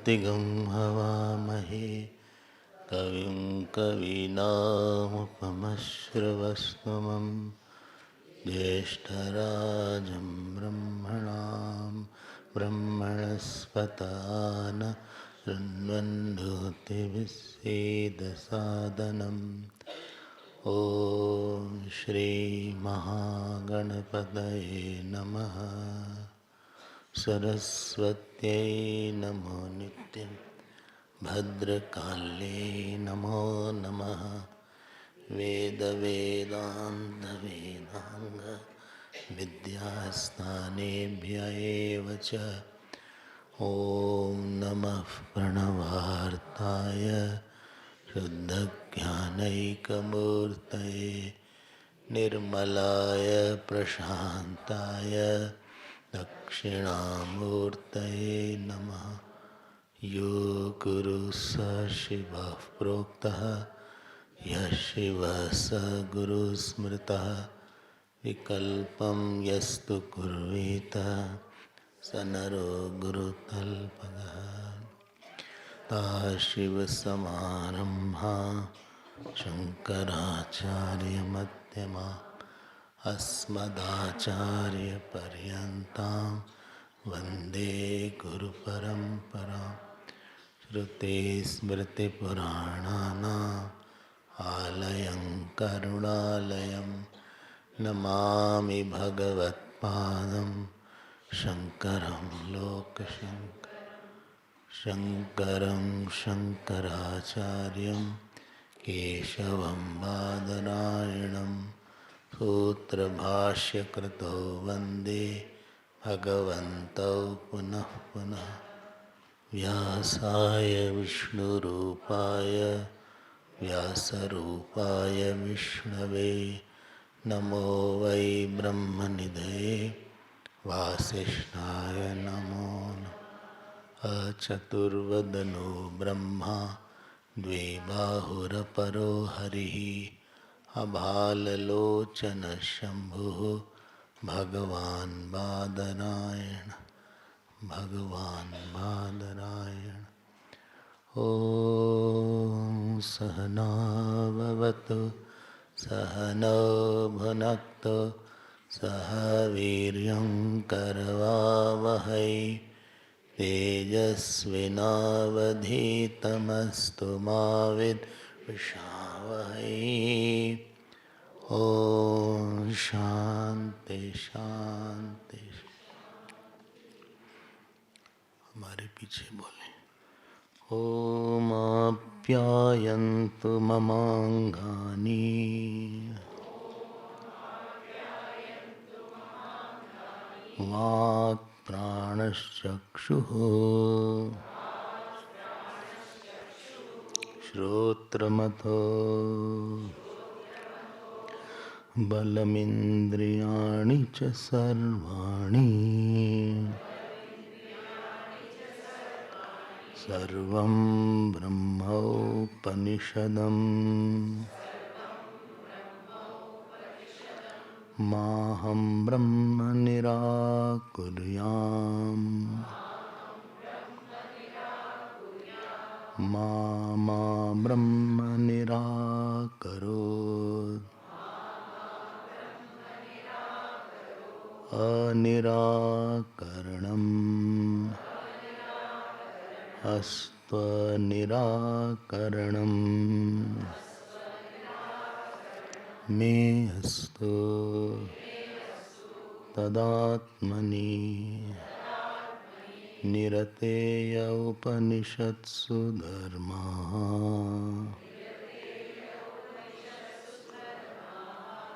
भर्तिगं हवामहे कविं कवीनामुपमश्रवस्तमं ज्येष्ठराजं ब्रह्मणस्पतान शृण्वन्नोतिभिस्सेदसादनम् ॐ श्री महागणपतये नमः। सरस्वत्यै नमो नित्यं भद्रकाल्यै नमो नमः। वेदवेदान्तवेदांग विद्यास्थानेभ्य एव च। ॐ नमः प्रणवार्ताय शुद्धज्ञानैकमूर्तये निर्मलाय प्रशान्ताय दक्षिणामूर्तये नमः। यो गुरुः स शिवः प्रोक्तः यः शिवः स गुरुः स्मृतः विकल्पं यस्तु कुर्वीत स नरो गुरुतल्पगः। सदाशिवसमारम्भां शङ्कराचार्यमध्यमाम् अस्मदाचार्यपर्यन्तां वन्दे गुरुपरम्पराम्। श्रुतिस्मृतिपुराणानाम् आलयं करुणालयं नमामि भगवत्पादं शङ्करं लोकशङ्करम्। शङ्करं शङ्कराचार्यं केशवं बादरायणं सूत्रभाष्यकृतो वन्दे भगवन्तौ पुनः पुनः। व्यासाय विष्णुरूपाय व्यासरूपाय विष्णवे नमो वै ब्रह्मनिधये वासिष्ठाय नमो नमः। अचतुर्वदनो ब्रह्मा द्विबाहुरपरो हरिः अभाललोचनशम्भुः भगवान् बादरायण। ॐ सहना भवतु सहनौ भुनक्तु सह वीर्यं करवावहै तेजस्विनावधीतमस्तु मा विद्विषावहै। ॐ शान्ति शान्ति। हमारे पीछे बोले ॐ आप्यायन्तु ममाङ्गानि वाक् प्राणश्चक्षुः श्रोत्रमथो बलमिन्द्रियाणि च सर्वाणि सर्वं ब्रह्मोपनिषदम् माहं ब्रह्म निराकुर्याम् मा ब्रह्म निराकरोत्। अनिराकरणम् अस्त्वनिराकरणम् मे अस्तु तदात्मनि निरतेय उपनिषत्सु धर्माः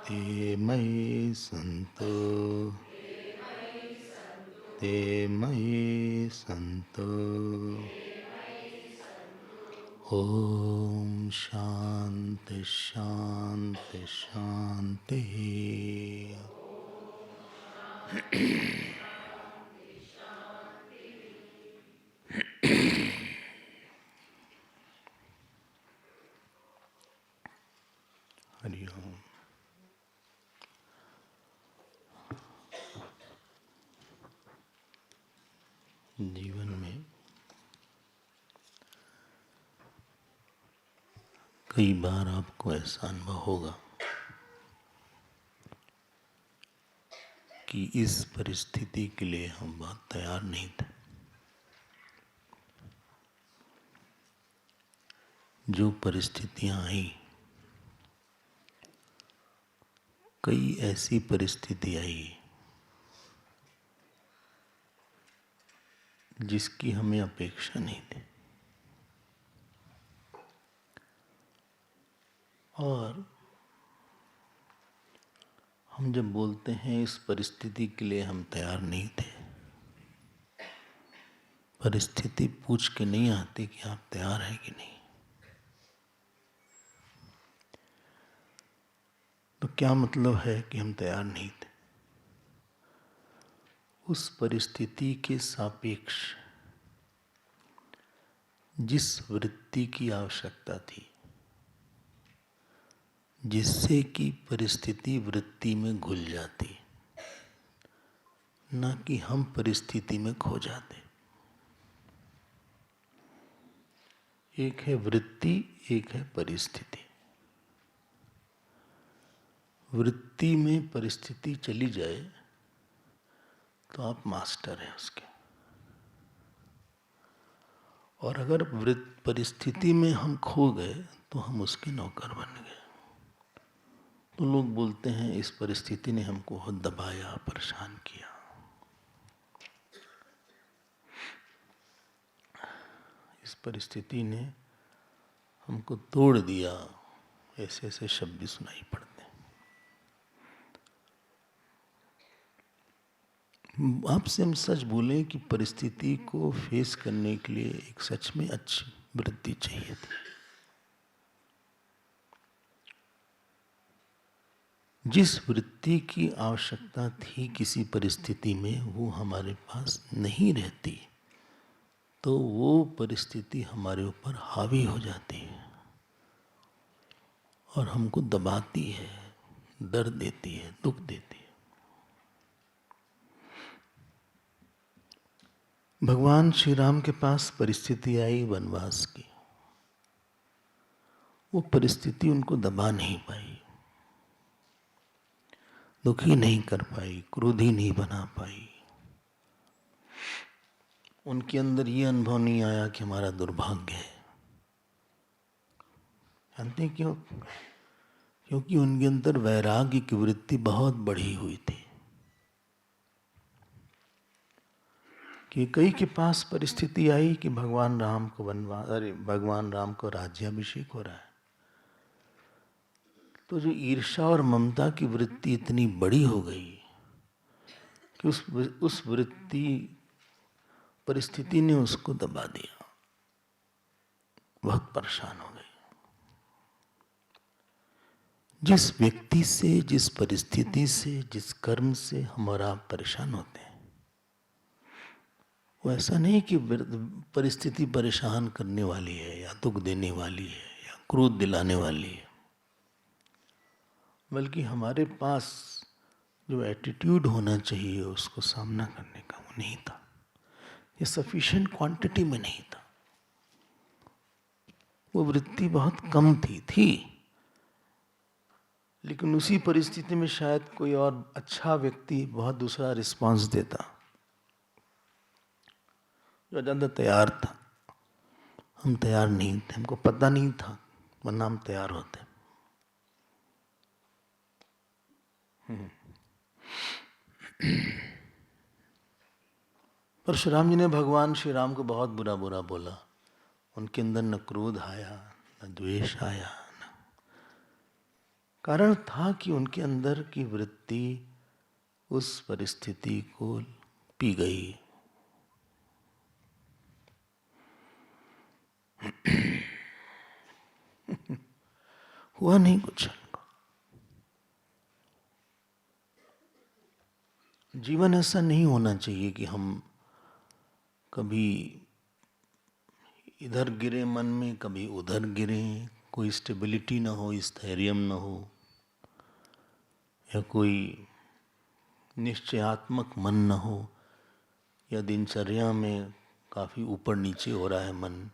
ते मयि सन्तु ते मयि सन्तु। ॐ शान्ति शान्ति शान्तिः। हरि ओम। जीवन में कई बार आपको ऐसा अनुभव होगा कि इस परिस्थिति के लिए हम बहुत तैयार नहीं थे। जो परिस्थितियां आई, कई ऐसी परिस्थिति आई जिसकी हमें अपेक्षा नहीं थी, और हम जब बोलते हैं इस परिस्थिति के लिए हम तैयार नहीं थे, परिस्थिति पूछ के नहीं आती कि आप तैयार हैं कि नहीं। तो क्या मतलब है कि हम तैयार नहीं थे? उस परिस्थिति के सापेक्ष जिस वृत्ति की आवश्यकता थी, जिससे कि परिस्थिति वृत्ति में घुल जाती, ना कि हम परिस्थिति में खो जाते। एक है वृत्ति, एक है परिस्थिति। वृत्ति में परिस्थिति चली जाए तो आप मास्टर हैं उसके, और अगर परिस्थिति में हम खो गए तो हम उसके नौकर बन गए। तो लोग बोलते हैं इस परिस्थिति ने हमको बहुत दबाया, परेशान किया। इस परिस्थिति ने हमको तोड़ दिया। ऐसे ऐसे शब्द भी सुनाई पड़ते हैं। आपसे हम सच बोलें कि परिस्थिति को फेस करने के लिए एक सच में अच्छी वृत्ति चाहिए थी। जिस वृत्ति की आवश्यकता थी किसी परिस्थिति में, वो हमारे पास नहीं रहती तो वो परिस्थिति हमारे ऊपर हावी हो जाती है और हमको दबाती है, दर्द देती है, दुख देती है। भगवान श्री राम के पास परिस्थिति आई वनवास की। वो परिस्थिति उनको दबा नहीं पाई, दुखी नहीं कर पाई, क्रोधी नहीं बना पाई। उनके अंदर ये अनुभव नहीं आया कि हमारा दुर्भाग्य है। जानते क्यों? क्योंकि उनके अंदर वैराग्य की वृत्ति बहुत बढ़ी हुई थी। कि कई के पास परिस्थिति आई कि भगवान राम को भगवान राम को राज्याभिषेक हो रहा है, तो जो ईर्ष्या और ममता की वृत्ति इतनी बड़ी हो गई कि उस वृत्ति परिस्थिति ने उसको दबा दिया, बहुत परेशान हो गई। जिस व्यक्ति से, जिस परिस्थिति से, जिस कर्म से हम और आप परेशान होते हैं, वो ऐसा नहीं कि परिस्थिति परेशान करने वाली है या दुख देने वाली है या क्रोध दिलाने वाली है, बल्कि हमारे पास जो एटीट्यूड होना चाहिए उसको सामना करने का, वो नहीं था। ये सफिशिएंट क्वांटिटी में नहीं था। वो वृत्ति बहुत कम थी, लेकिन उसी परिस्थिति में शायद कोई और अच्छा व्यक्ति बहुत दूसरा रिस्पांस देता, जो ज़्यादा तैयार था। हम तैयार नहीं थे, हमको पता नहीं था, वरना हम तैयार होते। परशुराम जी ने भगवान श्री राम को बहुत बुरा बुरा बोला। उनके अंदर न क्रोध आया, न द्वेष आया। कारण था कि उनके अंदर की वृत्ति उस परिस्थिति को पी गई। हुआ नहीं कुछ। जीवन ऐसा नहीं होना चाहिए कि हम कभी इधर गिरे मन में, कभी उधर गिरे, कोई स्टेबिलिटी ना हो, स्थैर्य ना हो, या कोई निश्चयात्मक मन न हो, या दिनचर्या में काफ़ी ऊपर नीचे हो रहा है मन,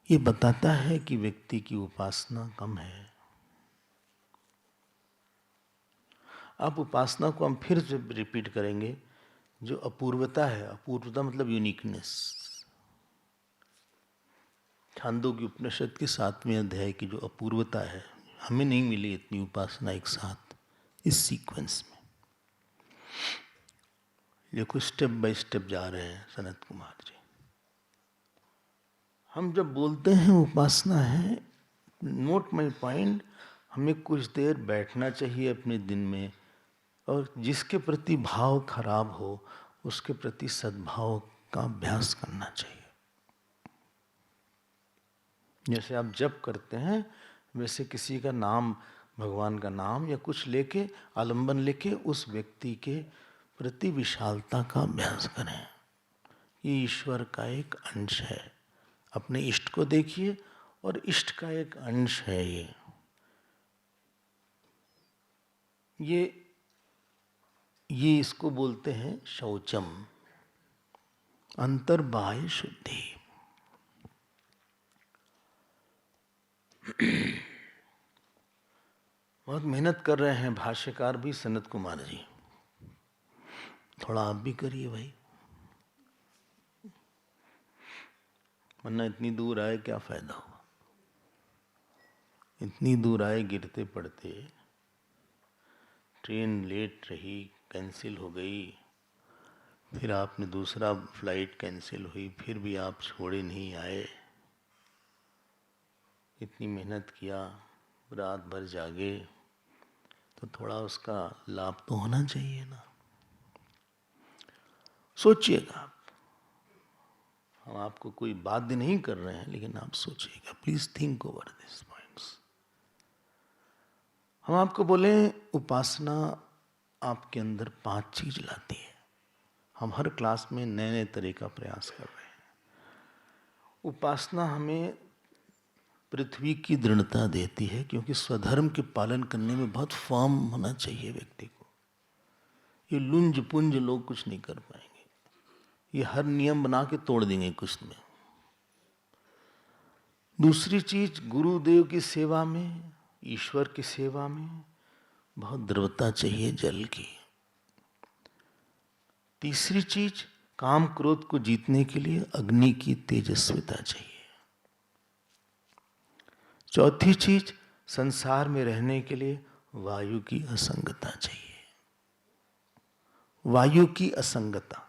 ये बताता है कि व्यक्ति की उपासना कम है। आप उपासना को हम फिर से रिपीट करेंगे, जो अपूर्वता है, अपूर्वता मतलब यूनिकनेस। छांदोग्य उपनिषद के 7वें अध्याय की जो अपूर्वता है, हमें नहीं मिली इतनी उपासना एक साथ इस सीक्वेंस में। देखो स्टेप बाय स्टेप जा रहे हैं सनत कुमार जी। हम जब बोलते हैं उपासना है, नोट माय पॉइंट, हमें कुछ देर बैठना चाहिए अपने दिन में, और जिसके प्रति भाव खराब हो उसके प्रति सद्भाव का अभ्यास करना चाहिए। जैसे आप जप करते हैं, वैसे किसी का नाम, भगवान का नाम या कुछ लेके, आलंबन लेके उस व्यक्ति के प्रति विशालता का अभ्यास करें। ये ईश्वर का एक अंश है। अपने इष्ट को देखिए, और इष्ट का एक अंश है ये इसको बोलते हैं शौचम, अंतर्बाह्य शुद्धि। बहुत मेहनत कर रहे हैं भाष्यकार भी, सनत कुमार जी, थोड़ा आप भी करिए भाई, वरना इतनी दूर आए क्या फायदा हुआ। इतनी दूर आए गिरते पड़ते, ट्रेन लेट रही, कैंसिल हो गई, फिर आपने दूसरा फ्लाइट कैंसिल हुई, फिर भी आप छोड़े नहीं आए। इतनी मेहनत किया, रात भर जागे, तो थोड़ा उसका लाभ तो होना चाहिए ना। सोचिएगा आप, हम आपको कोई बाध्य नहीं कर रहे हैं, लेकिन आप सोचिएगा, please think over this points. हम आपको बोले उपासना आपके अंदर 5 चीज लाती है। हम हर क्लास में नए नए तरह का प्रयास कर रहे हैं। उपासना हमें पृथ्वी की दृढ़ता देती है, क्योंकि स्वधर्म के पालन करने में बहुत फर्म होना चाहिए व्यक्ति को। ये लुंज पुंज लोग कुछ नहीं कर पाएंगे, ये हर नियम बना के तोड़ देंगे कुछ में। दूसरी चीज, गुरुदेव की सेवा में, ईश्वर की सेवा में बहुत दृढ़ता चाहिए जल की। तीसरी चीज, काम क्रोध को जीतने के लिए अग्नि की तेजस्विता चाहिए। चौथी चीज, संसार में रहने के लिए वायु की असंगता चाहिए। वायु की असंगता।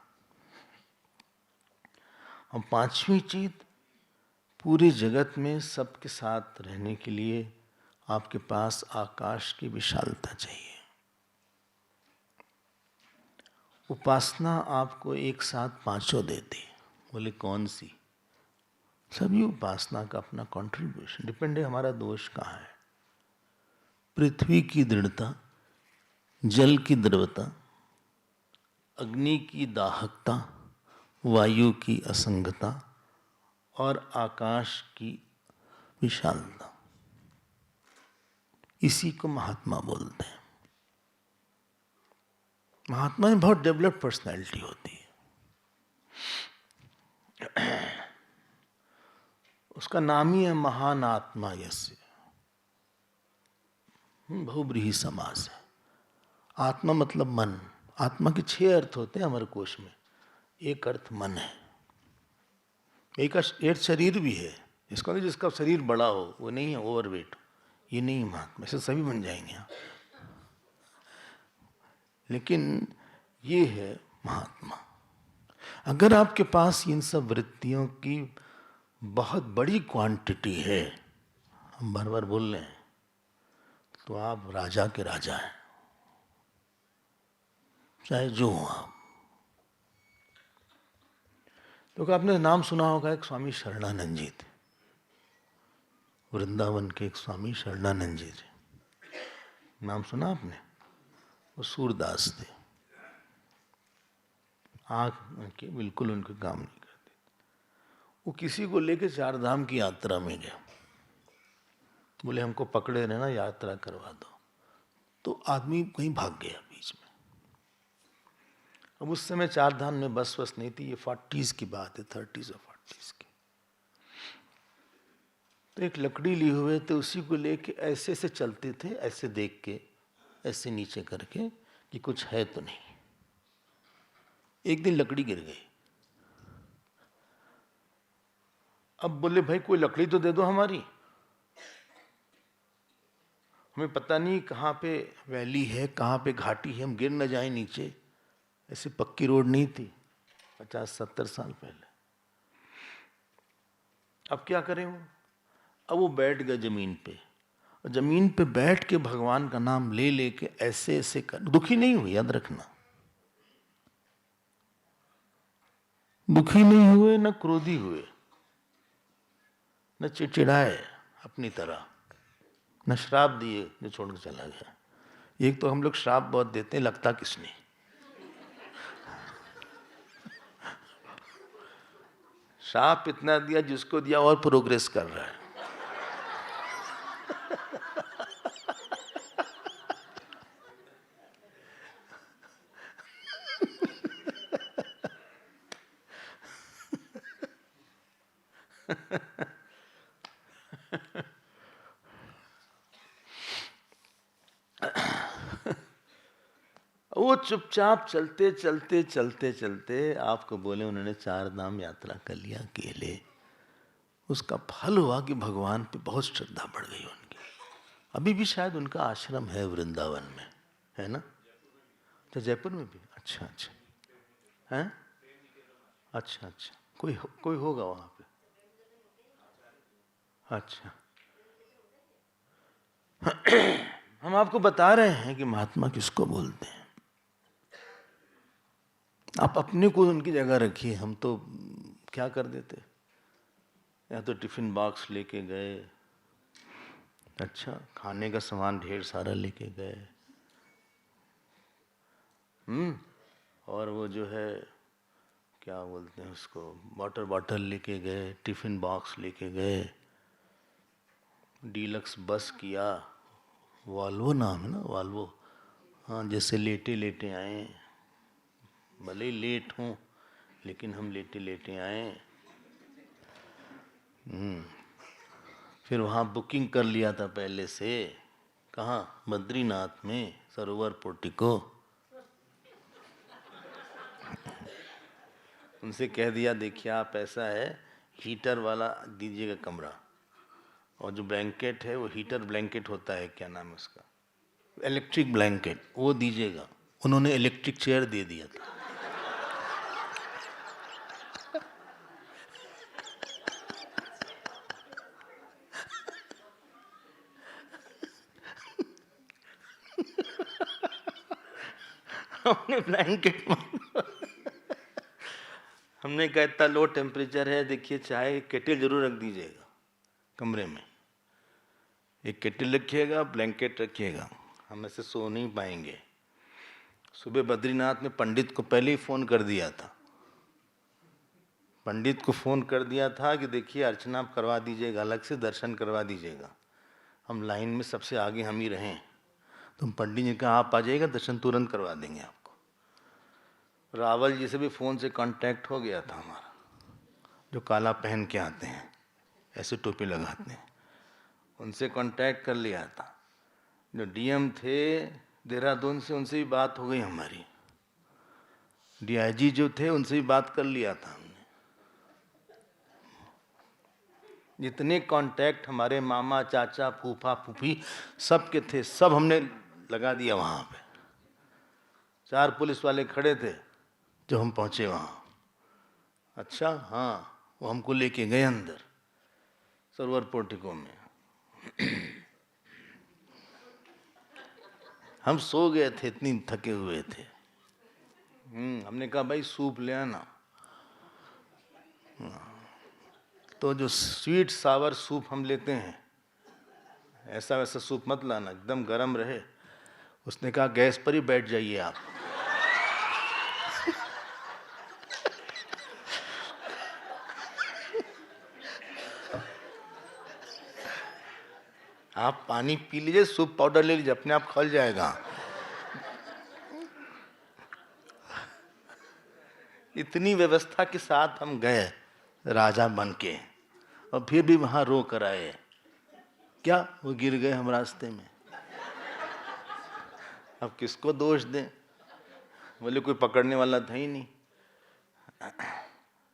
और 5वीं चीज, पूरे जगत में सबके साथ रहने के लिए आपके पास आकाश की विशालता चाहिए। उपासना आपको एक साथ 5 देती। बोले कौन सी? सभी उपासना का अपना कंट्रीब्यूशन डिपेंड है, हमारा दोष कहाँ है। पृथ्वी की दृढ़ता, जल की द्रवता, अग्नि की दाहकता, वायु की असंगता और आकाश की विशालता, इसी को महात्मा बोलते हैं। महात्मा में बहुत डेवलप्ड पर्सनैलिटी होती है। उसका नाम ही है महान आत्मा यस्य। बहुब्रीहि समास है। आत्मा मतलब मन। आत्मा के 6 अर्थ होते हैं अमर कोश में। एक अर्थ मन है। एक शरीर भी है। इसको नहीं, जिसका शरीर बड़ा हो वो नहीं है ओवरवेट, ये नहीं है महात्मा। ऐसे सभी बन जाएंगे आप, लेकिन ये है महात्मा। अगर आपके पास इन सब वृत्तियों की बहुत बड़ी क्वांटिटी है, हम बार बार बोल रहे हैं, तो आप राजा के राजा हैं, चाहे जो हो आप। तो आपने नाम सुना होगा, एक स्वामी शरणानंद जी थे, वृंदावन के एक स्वामी शरणानंद जी थे। नाम सुना आपने? वो सूरदास थे। आँख के बिल्कुल उनके काम नहीं करते। वो किसी को लेके 4 धाम की यात्रा में गया। बोले हमको पकड़े रहना, यात्रा करवा दो। तो आदमी कहीं भाग गया बीच में। अब उस समय 4 धाम में बस नहीं थी, ये 40s की बात है, 30s और 40s की। तो एक लकड़ी लिए हुए थे, उसी को लेके ऐसे से चलते थे, ऐसे देख के, ऐसे नीचे करके कि कुछ है तो नहीं। एक दिन लकड़ी गिर गई। अब बोले भाई कोई लकड़ी तो दे दो हमारी, हमें पता नहीं कहाँ पे वैली है, कहाँ पे घाटी है, हम गिर न जाए नीचे। ऐसी पक्की रोड नहीं थी 50-70 साल पहले। अब क्या करें वो? अब वो बैठ गए जमीन पे, और जमीन पे बैठ के भगवान का नाम ले लेके ऐसे ऐसे कर, दुखी नहीं हुए, याद रखना, दुखी नहीं हुए, न क्रोधी हुए, न चिड़चिड़ाए अपनी तरह, न श्राप दिए जो छोड़ के चला गया। एक तो हम लोग श्राप बहुत देते हैं, लगता किसने। श्राप इतना दिया, जिसको दिया और प्रोग्रेस कर रहा है। वो चुपचाप चलते चलते चलते चलते आपको बोले उन्होंने 4 धाम यात्रा कर लिया अकेले। उसका फल हुआ कि भगवान पे बहुत श्रद्धा बढ़ गई उनकी। अभी भी शायद उनका आश्रम है वृंदावन में, है ना? अच्छा, जयपुर में भी? अच्छा अच्छा, हैं? अच्छा अच्छा, कोई होगा वहाँ पे। अच्छा हम आपको बता रहे हैं कि महात्मा किसको बोलते हैं। आप अपने को उनकी जगह रखिए। हम तो क्या कर देते, या तो टिफिन बॉक्स लेके गए, अच्छा खाने का सामान ढेर सारा लेके गए, और वो जो है क्या बोलते हैं उसको, वाटर बॉटल लेके गए, टिफिन बॉक्स लेके गए, डीलक्स बस किया, वाल्वो नाम है ना, वाल्वो। हाँ, जैसे लेटे लेटे आए, भले ही लेट हूँ लेकिन हम लेटे लेटे आए। फिर वहाँ बुकिंग कर लिया था पहले से। कहाँ? बद्रीनाथ में, सरोवर पोर्टिको। उनसे कह दिया देखिए आप, ऐसा है हीटर वाला दीजिएगा कमरा, और जो ब्लैंकेट है वो हीटर ब्लैंकेट होता है, क्या नाम है उसका, इलेक्ट्रिक ब्लैंकेट, वो दीजिएगा। उन्होंने इलेक्ट्रिक चेयर दे दिया था। हमने ब्लैंकेट हमने कहा इतना लो टेम्परेचर है, देखिए चाय केटल जरूर रख दीजिएगा कमरे में, एक केटल रखिएगा, ब्लैंकेट रखिएगा, हम ऐसे सो नहीं पाएंगे। सुबह बद्रीनाथ में पंडित को पहले ही फ़ोन कर दिया था, पंडित को फ़ोन कर दिया था कि देखिए अर्चना आप करवा दीजिएगा, अलग से दर्शन करवा दीजिएगा, हम लाइन में सबसे आगे हम ही रहें। तो पंडित जी कहा आप आ जाइएगा, दर्शन तुरंत करवा देंगे आपको। रावल जी से भी फ़ोन से कांटेक्ट हो गया था हमारा, जो काला पहन के आते हैं, ऐसे टोपी लगाते हैं, उनसे कांटेक्ट कर लिया था। जो डीएम थे देहरादून से, उनसे भी बात हो गई हमारी। डीआईजी जो थे उनसे भी बात कर लिया था हमने। जितने कांटेक्ट हमारे मामा चाचा फूफा फूफी सब के थे, सब हमने लगा दिया वहाँ पे। 4 पुलिस वाले खड़े थे जब हम पहुँचे वहाँ। अच्छा हाँ, वो हमको लेके गए अंदर सरोवर पोर्टिको में। हम सो गए थे, इतनी थके हुए थे। हमने कहा भाई सूप ले आना। तो जो स्वीट सावर सूप हम लेते हैं, ऐसा वैसा सूप मत लाना, एकदम गर्म रहे। उसने कहा गैस पर ही बैठ जाइए आप। आप पानी पी लीजिए, सूप पाउडर ले लीजिए, अपने आप खल जाएगा। इतनी व्यवस्था के साथ हम गए राजा बन के, और फिर भी वहाँ रो कर आए। क्या वो गिर गए हम रास्ते में, अब किसको दोष दें? बोले कोई पकड़ने वाला था ही नहीं।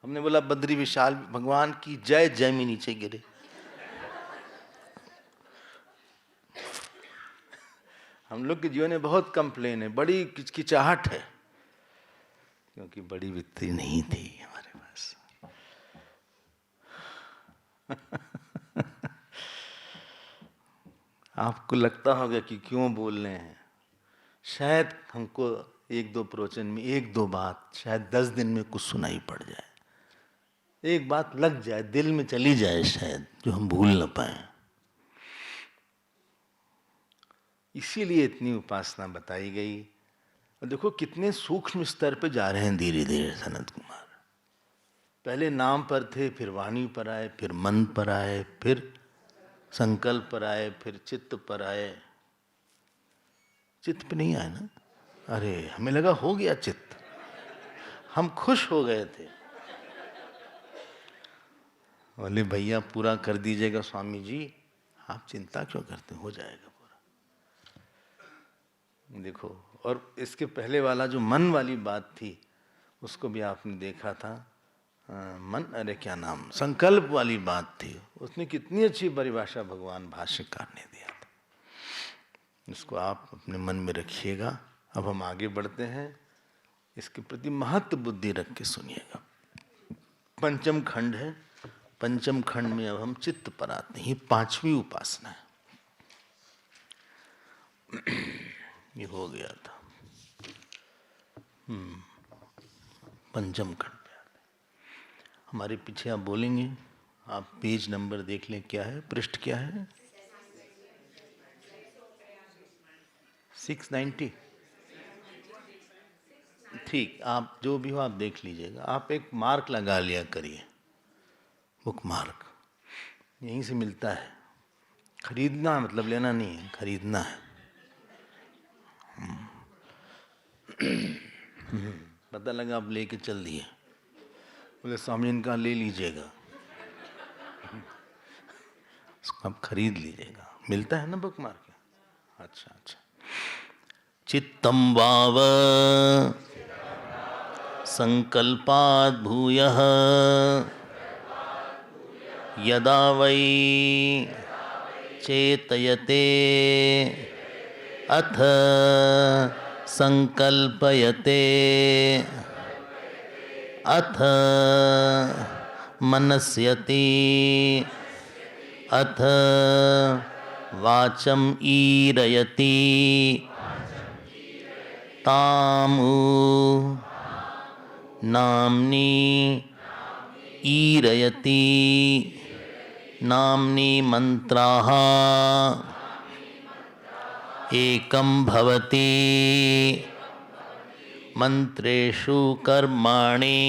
हमने बोला बद्री विशाल भगवान की जय जय में नीचे गिरे। हम लोग के जीवन में बहुत कंप्लेन है, बड़ी किचकिचाहट है, क्योंकि बड़ी वित्ती नहीं थी हमारे पास। आपको लगता होगा कि क्यों बोल रहे हैं, शायद हमको एक दो प्रवचन में एक दो बात शायद 10 दिन में कुछ सुनाई पड़ जाए, एक बात लग जाए, दिल में चली जाए शायद, जो हम भूल न पाए। इसीलिए इतनी उपासना बताई गई। और देखो कितने सूक्ष्म स्तर पे जा रहे हैं धीरे धीरे सनत कुमार। पहले नाम पर थे, फिर वाणी पर आए, फिर मन पर आए, फिर संकल्प पर आए, फिर चित्त पर आए। चित्त पे नहीं आए ना? अरे हमें लगा हो गया चित्त, हम खुश हो गए थे। बोले भैया पूरा कर दीजिएगा स्वामी जी, आप चिंता क्यों करते, हो जाएगा पूरा। देखो, और इसके पहले वाला जो मन वाली बात थी उसको भी आपने देखा था। मन, अरे क्या नाम, संकल्प वाली बात थी, उसने कितनी अच्छी परिभाषा भगवान भाष्यकार ने दिया था। इसको आप अपने मन में रखिएगा। अब हम आगे बढ़ते हैं, इसके प्रति महत्व बुद्धि रख के सुनिएगा। पंचम खंड है, पंचम खंड में अब हम चित्त पर आते हैं। 5वीं उपासना है। ये हो गया था। पंचम खंड पे आते हैं। हमारे पीछे आप बोलेंगे, आप पेज नंबर देख लें, क्या है, पृष्ठ क्या है? 690। ठीक, आप जो भी हो आप देख लीजिएगा। आप एक मार्क लगा लिया करिए, बुक मार्क, यहीं से मिलता है। खरीदना मतलब लेना नहीं है, खरीदना है। पता लगा आप लेके चल दिए, बोले स्वामी इनका ले लीजिएगा, उसको आप खरीद लीजिएगा, मिलता है ना बुक मार्क। अच्छा अच्छा। चित्तम वाव संकल्पाद् भूयः यदा वै चेतयते अथ संकल्पयते अथ मनस्यति अथ वाचम ईरयति तामु नाम्नी ईरयति नाम्नी मंत्राः एकं भवति मंत्रेषु कर्माणि।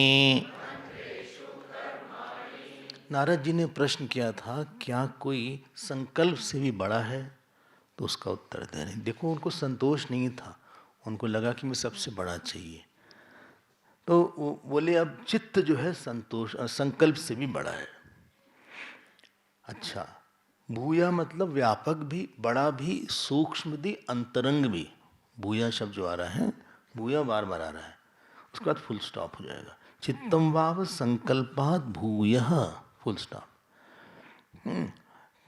नारद जी ने प्रश्न किया था, क्या कोई संकल्प से भी बड़ा है? तो उसका उत्तर दे रहे। देखो उनको संतोष नहीं था, उनको लगा कि मैं सबसे बड़ा चाहिए। तो वो बोले अब चित्त जो है संतोष संकल्प से भी बड़ा है। अच्छा, भूया मतलब व्यापक भी, बड़ा भी, सूक्ष्म भी, अंतरंग भी। भूया शब्द जो आ रहा है, भूया बार बार आ रहा है, उसके बाद फुल स्टॉप हो जाएगा। चित्तम वाव संकल्पात् भूयः, फुल स्टॉप।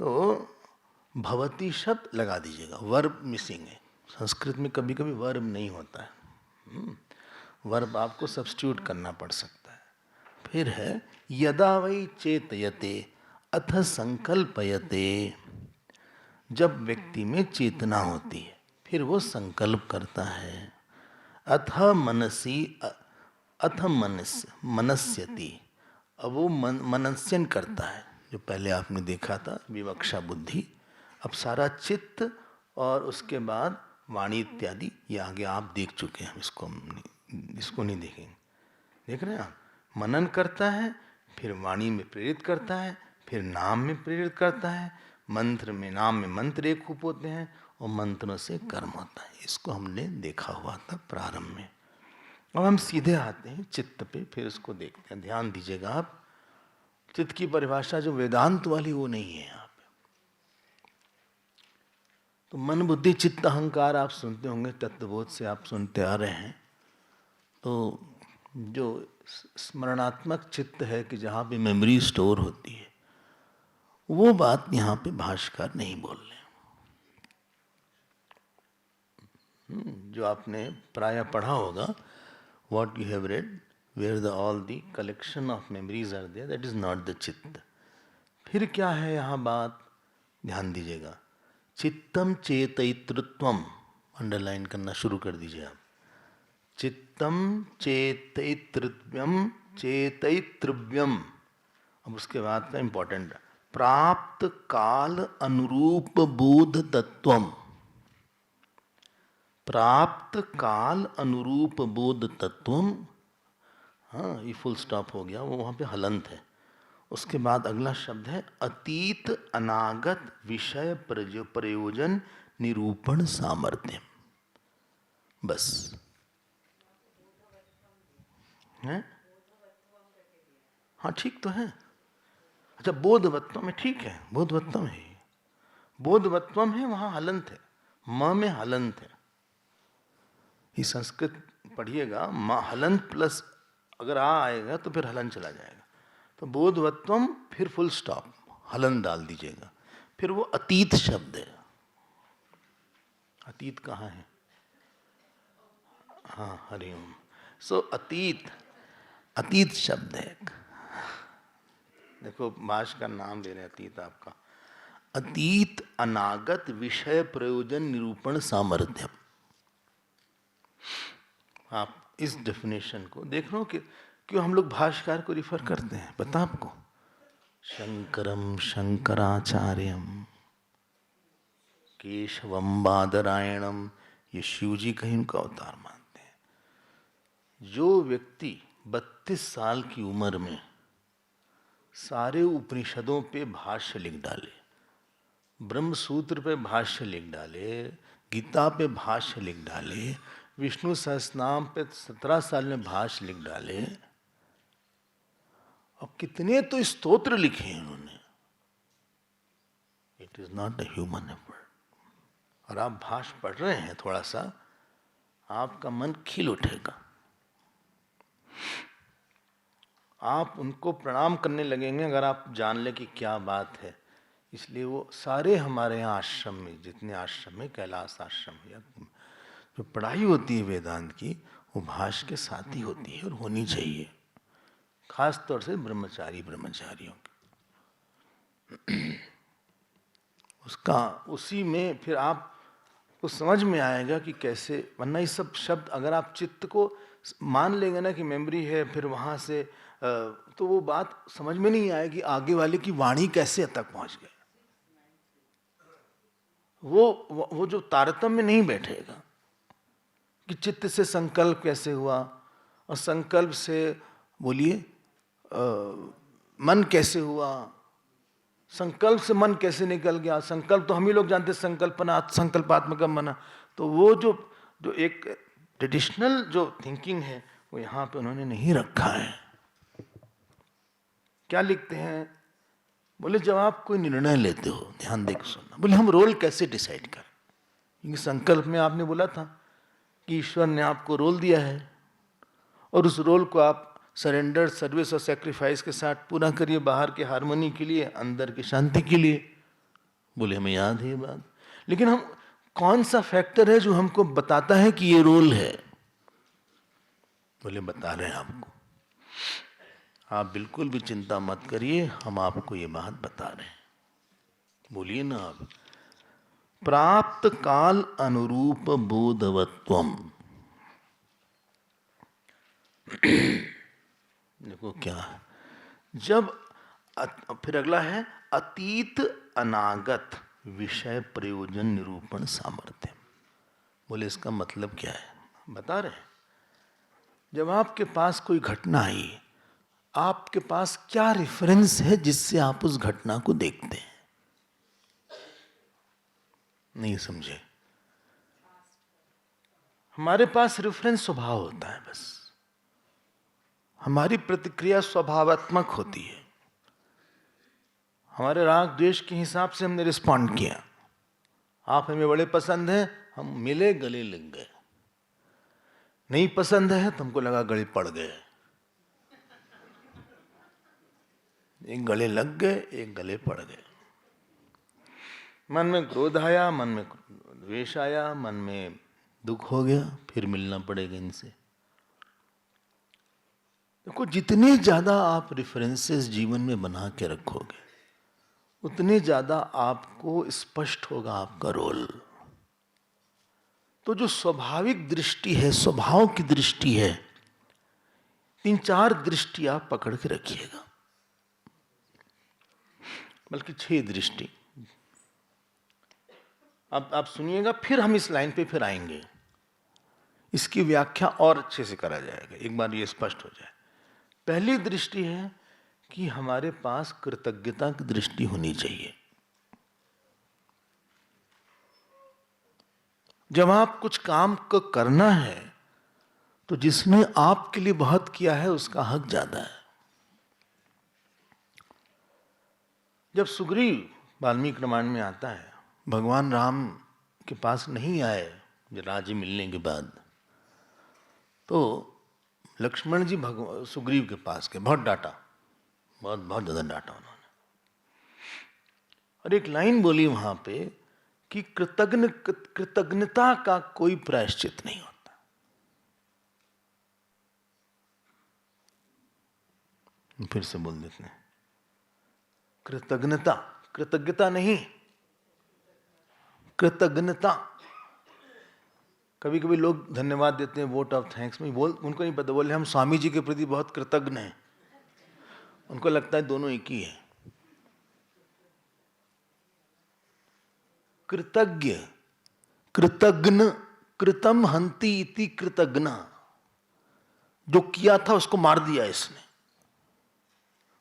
तो भवती शब्द लगा दीजिएगा, वर्ब मिसिंग है। संस्कृत में कभी कभी वर्ब नहीं होता है, वर्ब आपको सब्स्टिट्यूट करना पड़ सकता है। फिर है यदा वै चेतयते अथ संकल्पयते। जब व्यक्ति में चेतना होती है फिर वो संकल्प करता है। अथ मनसी, अथ मनस्यति, अब वो मनस्यन करता है। जो पहले आपने देखा था विवक्षा बुद्धि, अब सारा चित्त और उसके बाद वाणी इत्यादि, ये आगे आप देख चुके हैं, हम इसको नहीं देखेंगे। देख रहे हैं आप, मनन करता है, फिर वाणी में प्रेरित करता है, फिर नाम में प्रेरित करता है, मंत्र में, नाम में मंत्र एक रूप होते हैं और मंत्रों से कर्म होता है। इसको हमने देखा हुआ था प्रारंभ में। अब हम सीधे आते हैं चित्त पे, फिर इसको देखते हैं। ध्यान दीजिएगा आप, चित्त की परिभाषा जो वेदांत वाली वो नहीं है यहाँ पे। तो मन बुद्धि चित्त अहंकार आप सुनते होंगे, तत्वबोध से आप सुनते आ रहे हैं। तो जो स्मरणात्मक चित्त है कि जहाँ पे मेमोरी स्टोर होती है, वो बात यहाँ पे भाष्यकार नहीं बोल रहे। जो आपने प्राय पढ़ा होगा, what you have read, where all the collection of memories are there, that is not the चित्त। फिर क्या है यहाँ बात, ध्यान दीजिएगा। चित्तम चेतयितृत्वम, अंडरलाइन करना शुरू कर दीजिए आप। चित्तम चेतयितृत्वम, चेतयितृव्यम। अब उसके बाद का इंपॉर्टेंट, प्राप्त काल अनुरूप बोध तत्वम। प्राप्त काल अनुरूप बोध तत्वम। हाँ, ये फुल स्टॉप हो गया, वो वहाँ पे हलंत है। उसके बाद अगला शब्द है अतीत अनागत विषय प्रयोजन निरूपण सामर्थ्य। बस है, हाँ ठीक तो है। अच्छा, बोधवत्वम है, ठीक है, बोधवत्वम है, बोधवत्वम है, वहाँ हलंत है, म में हलंत है। ये संस्कृत पढ़िएगा, म हलंत प्लस अगर आ आएगा तो फिर हलन चला जाएगा। तो बोधवत्वम फिर फुल स्टॉप, हलन डाल दीजिएगा। फिर वो अतीत शब्द है। अतीत कहाँ है? हाँ, हरिओम। सो अतीत, अतीत शब्द है। देखो, माश का नाम ले रहे हैं अतीत आपका। अतीत अनागत विषय प्रयोजन निरूपण सामर्थ्य। आप इस डेफिनेशन को देख रहे हो कि क्यों हम लोग भाष्यकार को रिफर करते हैं, पता आपको? शंकरम शंकराचार्यम केशवम बादरायणम, ये शिव जी का ही उनका अवतार मानते हैं। जो व्यक्ति 32 साल की उम्र में सारे उपनिषदों पे भाष्य लिख डाले, ब्रह्म सूत्र पे भाष्य लिख डाले, गीता पे भाष्य लिख डाले, विष्णु सहस्रनाम पे 17 साल में भाष्य लिख डाले, और कितने तो स्तोत्र लिखे हैं उन्होंने। It is not a human effort. और आप भाष्य पढ़ रहे हैं, थोड़ा सा आपका मन खिल उठेगा, आप उनको प्रणाम करने लगेंगे अगर आप जान ले कि क्या बात है। इसलिए वो सारे हमारे यहाँ आश्रम में, जितने आश्रम में, कैलाश आश्रम या जो पढ़ाई होती है वेदांत की, वो भाष्य के साथ ही होती है और होनी चाहिए, खास तौर से ब्रह्मचारियों की। उसका उसी में फिर आपको समझ में आएगा कि कैसे, वरना ये सब शब्द अगर आप चित्त को मान लेंगे ना कि मेमोरी है, फिर वहाँ से तो वो बात समझ में नहीं आएगी आगे वाले की वाणी कैसे तक पहुँच गए। वो जो तारतम्य नहीं बैठेगा कि चित्त से संकल्प कैसे हुआ, और संकल्प से बोलिए मन कैसे हुआ, संकल्प से मन कैसे निकल गया। संकल्प तो हम ही लोग जानते, संकल्पना संकल्पात्मक मना। तो वो जो एक ट्रेडिशनल जो थिंकिंग है, वो यहाँ पे उन्होंने नहीं रखा है। क्या लिखते हैं? बोले जब आप कोई निर्णय लेते हो, ध्यान देकर सुनना, बोले हम रोल कैसे डिसाइड करें? क्योंकि संकल्प में आपने बोला था कि ईश्वर ने आपको रोल दिया है, और उस रोल को आप सरेंडर, सर्विस और सेक्रीफाइस के साथ पूरा करिए, बाहर के हार्मनी के लिए, अंदर की शांति के लिए। बोले हमें याद है ये बात, लेकिन हम कौन सा फैक्टर है जो हमको बताता है कि ये रोल है? बोले बता रहे हैं आपको, आप बिल्कुल भी चिंता मत करिए, हम आपको ये बात बता रहे हैं। बोलिए ना आप। प्राप्त काल अनुरूप बोधवत्वम। देखो क्या है, जब फिर अगला है अतीत अनागत विषय प्रयोजन निरूपण सामर्थ्य। बोले इसका मतलब क्या है? बता रहे हैं, जब आपके पास कोई घटना आई, आपके पास क्या रेफरेंस है जिससे आप उस घटना को देखते हैं? नहीं समझे? हमारे पास रेफरेंस स्वभाव होता है, बस हमारी प्रतिक्रिया स्वभावात्मक होती है। हमारे राग द्वेष के हिसाब से हमने रिस्पॉन्ड किया, आप हमें बड़े पसंद हैं, हम मिले गले लग गए। नहीं पसंद है तो हमको लगा गले पड़ गए। एक गले लग गए, एक गले पड़ गए। मन में क्रोध आया, मन में द्वेष आया, मन में दुख हो गया, फिर मिलना पड़ेगा इनसे। देखो, जितने ज्यादा आप रेफरेंसेस जीवन में बना के रखोगे, उतने ज्यादा आपको स्पष्ट होगा आपका रोल। तो जो स्वाभाविक दृष्टि है, स्वभाव की दृष्टि है, 3-4 दृष्टि आप पकड़ के रखिएगा, बल्कि 6 दृष्टि। अब आप सुनिएगा, फिर हम इस लाइन पे फिर आएंगे, इसकी व्याख्या और अच्छे से करा जाएगा, एक बार ये स्पष्ट हो जाए। पहली दृष्टि है कि हमारे पास कृतज्ञता की दृष्टि होनी चाहिए। जब आप कुछ काम को करना है तो जिसने आपके लिए बहुत किया है उसका हक ज्यादा है। जब सुग्रीव वाल्मीकि रामायण में आता है, भगवान राम के पास नहीं आए राज्य मिलने के बाद, तो लक्ष्मण जी सुग्रीव के पास गए, बहुत डांटा, बहुत ज्यादा डांटा उन्होंने, और एक लाइन बोली वहां पे कि कृतज्ञता का कोई प्रायश्चित नहीं होता। फिर से बोल देते हैं, कृतज्ञता नहीं, कृतज्ञता। कभी कभी लोग धन्यवाद देते हैं, वोट ऑफ थैंक्स में, उनको नहीं पता, बोले हम स्वामी जी के प्रति बहुत कृतज्ञ हैं। उनको लगता है दोनों एक ही है। कृतज्ञ, कृतज्ञ, कृतम हंति इति कृतज्ञ, जो किया था उसको मार दिया इसने।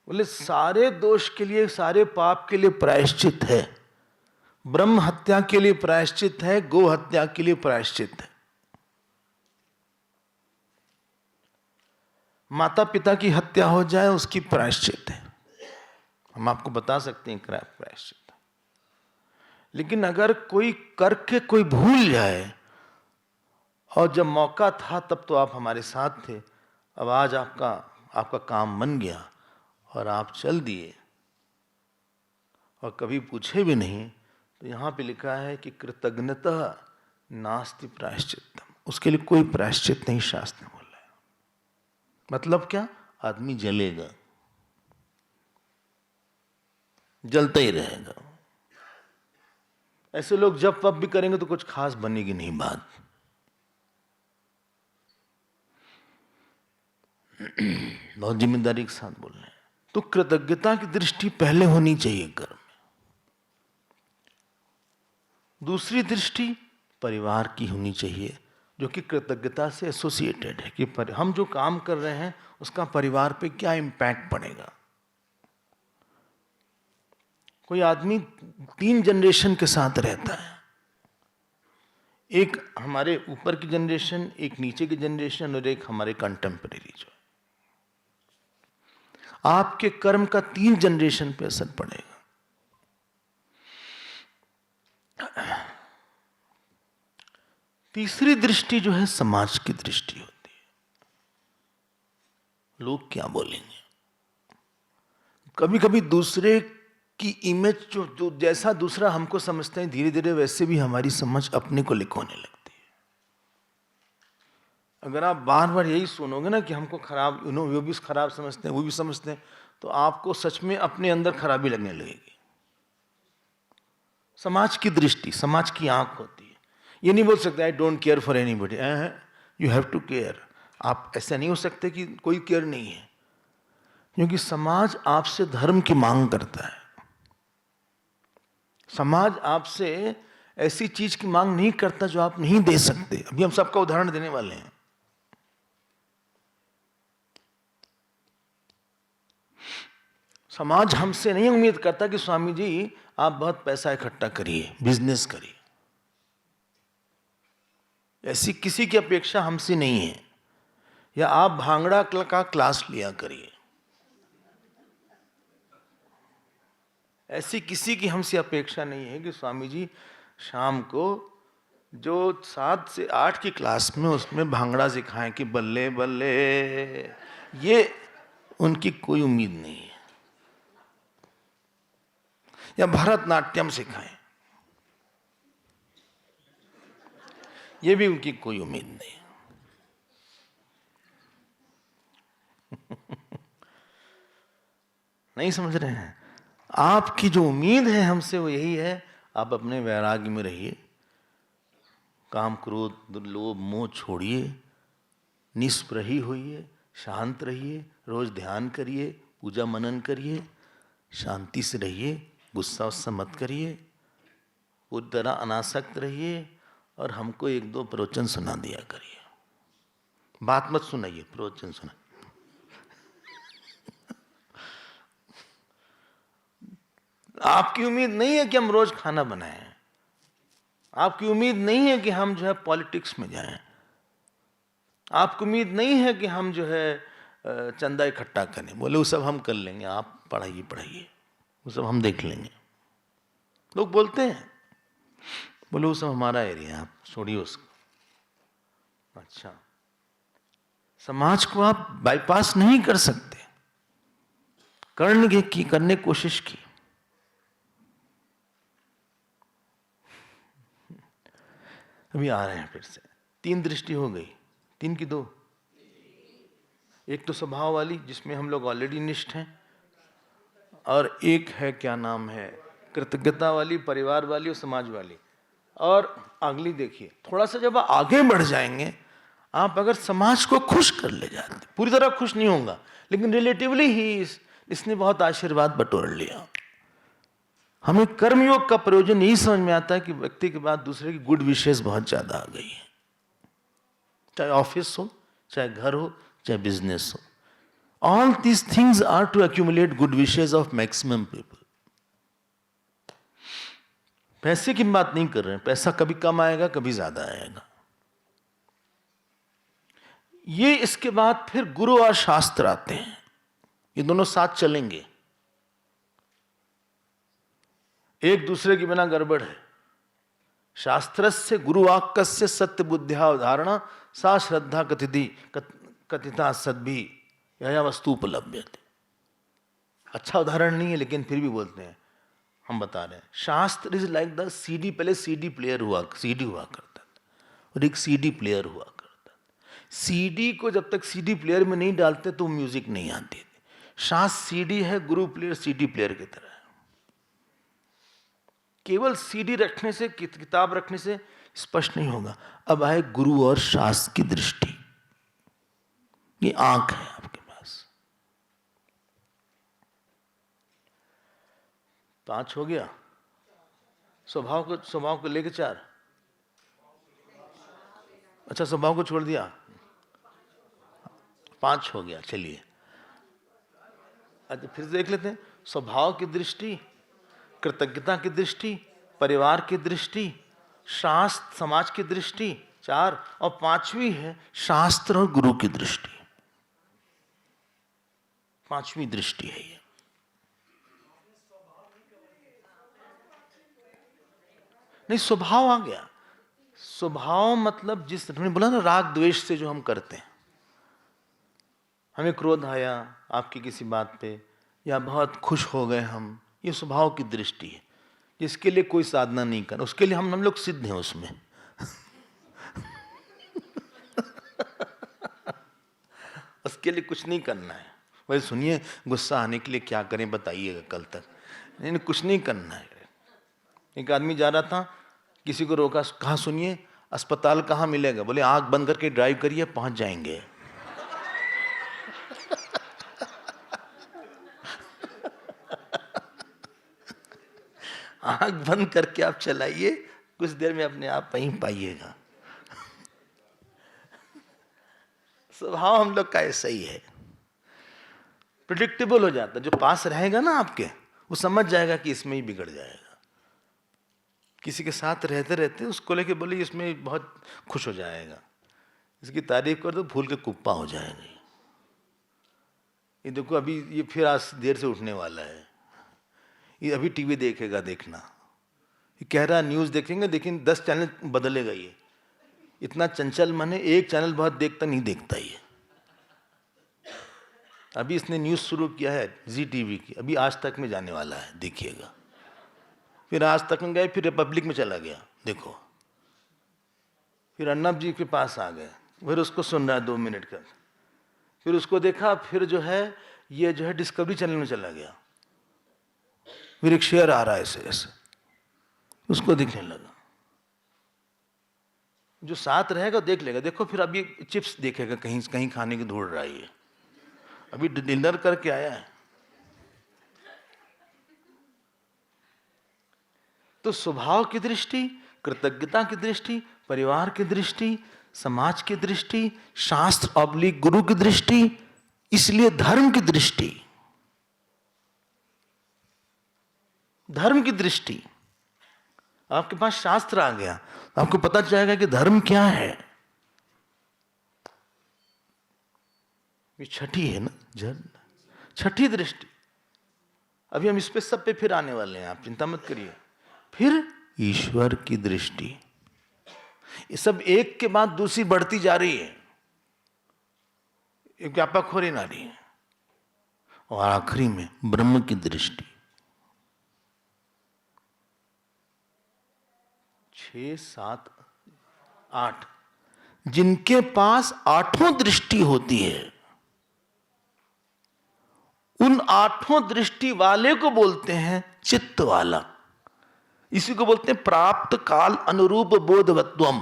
बोले सारे दोष के लिए, सारे पाप के लिए प्रायश्चित है। ब्रह्म हत्या के लिए प्रायश्चित है, गो हत्या के लिए प्रायश्चित है, माता पिता की हत्या हो जाए उसकी प्रायश्चित है। हम आपको बता सकते हैं प्रायश्चित। लेकिन अगर कोई करके कोई भूल जाए, और जब मौका था तब तो आप हमारे साथ थे, अब आज आपका काम बन गया और आप चल दिए और कभी पूछे भी नहीं, तो यहां पे लिखा है कि कृतज्ञता नास्ति प्रायश्चित्तम, उसके लिए कोई प्रायश्चित नहीं, शास्त्र में बोला है। मतलब क्या? आदमी जलेगा, जलता ही रहेगा। ऐसे लोग जब वब भी करेंगे तो कुछ खास बनेगी नहीं बात। बहुत जिम्मेदारी के साथ बोल रहे हैं। तो कृतज्ञता की दृष्टि पहले होनी चाहिए कर्म में। दूसरी दृष्टि परिवार की होनी चाहिए, जो कि कृतज्ञता से एसोसिएटेड है, कि हम जो काम कर रहे हैं उसका परिवार पे क्या इंपैक्ट पड़ेगा। कोई आदमी 3 जनरेशन के साथ रहता है, एक हमारे ऊपर की जनरेशन, एक नीचे की जनरेशन, और एक हमारे कंटेम्परेरी जो है। आपके कर्म का 3 जनरेशन पे असर पड़ेगा। तीसरी दृष्टि जो है समाज की दृष्टि होती है। लोग क्या बोलेंगे। कभी कभी दूसरे की इमेज जो जैसा दूसरा हमको समझते हैं, धीरे धीरे वैसे भी हमारी समझ अपने को लिखोने लगती है। अगर आप बार बार यही सुनोगे ना कि हमको खराब, वो भी खराब समझते हैं, वो भी समझते हैं, तो आपको सच में अपने अंदर खराबी लगने लगेगी। समाज की दृष्टि, समाज की आंख होती है। ये नहीं बोल सकते I don't care for anybody, you have to care. आप ऐसा नहीं हो सकते कि कोई केयर नहीं है, क्योंकि समाज आपसे धर्म की मांग करता है। समाज आपसे ऐसी चीज की मांग नहीं करता जो आप नहीं दे सकते। अभी हम सबका उदाहरण देने वाले हैं। समाज हमसे नहीं उम्मीद करता कि स्वामी जी आप बहुत पैसा इकट्ठा करिए, बिजनेस करिए। ऐसी किसी की अपेक्षा हमसे नहीं है। या आप भांगड़ा का क्लास लिया करिए, ऐसी किसी की हमसे अपेक्षा नहीं है कि स्वामी जी शाम को जो 7 से 8 की क्लास में उसमें भांगड़ा सिखाएं कि बल्ले बल्ले, ये उनकी कोई उम्मीद नहीं है। या भरतनाट्यम सिखाएं, ये भी उनकी कोई उम्मीद नहीं है। नहीं समझ रहे हैं? आपकी जो उम्मीद है हमसे वो यही है, आप अपने वैराग्य में रहिए, काम क्रोध लोभ मोह छोड़िए, निष्प्रही होइए, शांत रहिए, रोज ध्यान करिए, पूजा मनन करिए, शांति से रहिए, गुस्सा उस्सा मत करिए, पूरी तरह अनासक्त रहिए और हमको 1-2 प्रवचन सुना दिया करिए। बात मत सुनाइए, प्रवचन सुना। आपकी उम्मीद नहीं है कि हम रोज खाना बनाएं, आपकी उम्मीद नहीं है कि हम जो है पॉलिटिक्स में जाएं, आपकी उम्मीद नहीं है कि हम जो है चंदा इकट्ठा करें। बोले वो सब हम कर लेंगे, आप पढ़ाइए, वो सब हम देख लेंगे। लोग बोलते हैं, बोले वो सब हमारा एरिया, आप छोड़िए उसको। अच्छा, समाज को आप बाईपास नहीं कर सकते, करने की कोशिश की। अभी आ रहे हैं फिर से। 3 दृष्टि हो गई, 3 की 2। एक तो स्वभाव वाली जिसमें हम लोग ऑलरेडी निष्ठ हैं, और एक है क्या नाम है कृतज्ञता वाली, परिवार वाली और समाज वाली। और अगली देखिए, थोड़ा सा जब आगे बढ़ जाएंगे, आप अगर समाज को खुश कर ले जाते, पूरी तरह खुश नहीं होगा लेकिन रिलेटिवली ही इसने बहुत आशीर्वाद बटोर लिया। हमें कर्मयोग का प्रयोजन यही समझ में आता है कि व्यक्ति के बाद दूसरे की गुड विशेष बहुत ज्यादा आ गई है, चाहे ऑफिस हो, चाहे घर हो, चाहे बिजनेस हो। All these things are to accumulate good wishes of maximum people. पैसे की बात नहीं कर रहे हैं, पैसा कभी कम आएगा कभी ज्यादा आएगा। ये इसके बाद फिर गुरु और शास्त्र आते हैं, ये दोनों साथ चलेंगे, एक दूसरे के बिना गड़बड़ है। शास्त्रस्य गुरुवाक्यस्य सत्य बुद्ध्या उदाहरण सा श्रद्धा कथिता सद्भि यह वस्तु उपलब्ध। अच्छा उदाहरण नहीं है लेकिन फिर भी बोलते हैं, हम बता रहे हैं। शास्त्र इज लाइक द सीडी, पहले सीडी प्लेयर सीडी हुआ करता था और एक सीडी प्लेयर हुआ करता था। सीडी को जब तक सीडी प्लेयर में नहीं डालते तो म्यूजिक नहीं आती थी। शास्त्र सीडी है, गुरु प्लेयर सीडी प्लेयर की तरह है। केवल सीडी रखने से, किताब रखने से स्पष्ट नहीं होगा। अब आए गुरु और शास्त्र की दृष्टि। ये आंख है आपके पास। 5 हो गया। स्वभाव को लेके 4। अच्छा, स्वभाव को छोड़ दिया, 5 हो गया। चलिए अच्छा फिर देख लेते हैं। स्वभाव की दृष्टि, कृतज्ञता की दृष्टि, परिवार की दृष्टि, शास्त्र समाज की दृष्टि, 4, और 5वीं है शास्त्र और गुरु की दृष्टि। 5वीं दृष्टि है ये। नहीं, स्वभाव आ गया। स्वभाव मतलब जिस तुमने बोला ना, राग द्वेष से जो हम करते हैं, हमें क्रोध आया आपकी किसी बात पे, या बहुत खुश हो गए हम, ये स्वभाव की दृष्टि है जिसके लिए कोई साधना नहीं करना, उसके लिए हम लोग सिद्ध हैं उसमें। उसके लिए कुछ नहीं करना है। वैसे सुनिए, गुस्सा आने के लिए क्या करें बताइएगा कल तक। नहीं, कुछ नहीं करना है। एक आदमी जा रहा था, किसी को रोका, कहा सुनिए अस्पताल कहाँ मिलेगा? बोले आंख बंद करके ड्राइव करिए, पहुंच जाएंगे। आंख बंद करके आप चलाइए, कुछ देर में अपने आप वहीं पाइएगा। स्वभाव हम लोग का ऐसा ही है, प्रिडिक्टेबल हो जाता है। जो पास रहेगा ना आपके, वो समझ जाएगा कि इसमें ही बिगड़ जाएगा। किसी के साथ रहते रहते उसको लेके बोले इसमें बहुत खुश हो जाएगा, इसकी तारीफ कर दो फूल के कुप्पा हो जाएगा। ये देखो अभी ये फिर आज देर से उठने वाला है, ये अभी टीवी देखेगा, देखना कह रहा न्यूज़ देखेंगे लेकिन 10 चैनल बदलेगा। ये इतना चंचल मन है, एक चैनल बहुत देखता नहीं देखता ये। अभी इसने न्यूज़ शुरू किया है जी टीवी की, अभी आज तक में जाने वाला है, देखिएगा। फिर आज तक में गए, फिर रिपब्लिक में चला गया, देखो। फिर अर्नब जी के पास आ गए, फिर उसको सुन रहा है 2 मिनट का। फिर उसको देखा, फिर जो है ये जो है डिस्कवरी चैनल में चला गया। फिर एक शेयर आ रहा है ऐसे ऐसे, उसको दिखने लगा। जो साथ रहेगा देख लेगा। देखो फिर अभी चिप्स देखेगा, कहीं कहीं खाने की ढूंढ रहा है ये, अभी डिनर करके आया है। तो स्वभाव की दृष्टि, कृतज्ञता की दृष्टि, परिवार की दृष्टि, समाज की दृष्टि, शास्त्र ऑब्लिक गुरु की दृष्टि, इसलिए धर्म की दृष्टि, धर्म की दृष्टि। आपके पास शास्त्र आ गया, आपको पता चलेगा कि धर्म क्या है। ये छठी है ना, छठी दृष्टि। अभी हम इस पे सब पे फिर आने वाले हैं, आप चिंता मत करिए। फिर ईश्वर की दृष्टि। ये सब एक के बाद दूसरी बढ़ती जा रही है, एक व्यापक हो रही है। और आखिरी में ब्रह्म की दृष्टि। 6, 7, 8 जिनके पास 8वां दृष्टि होती है, उन 8वां दृष्टि वाले को बोलते हैं चित्त वाला। इसी को बोलते हैं प्राप्त काल अनुरूप बोधवत्वम।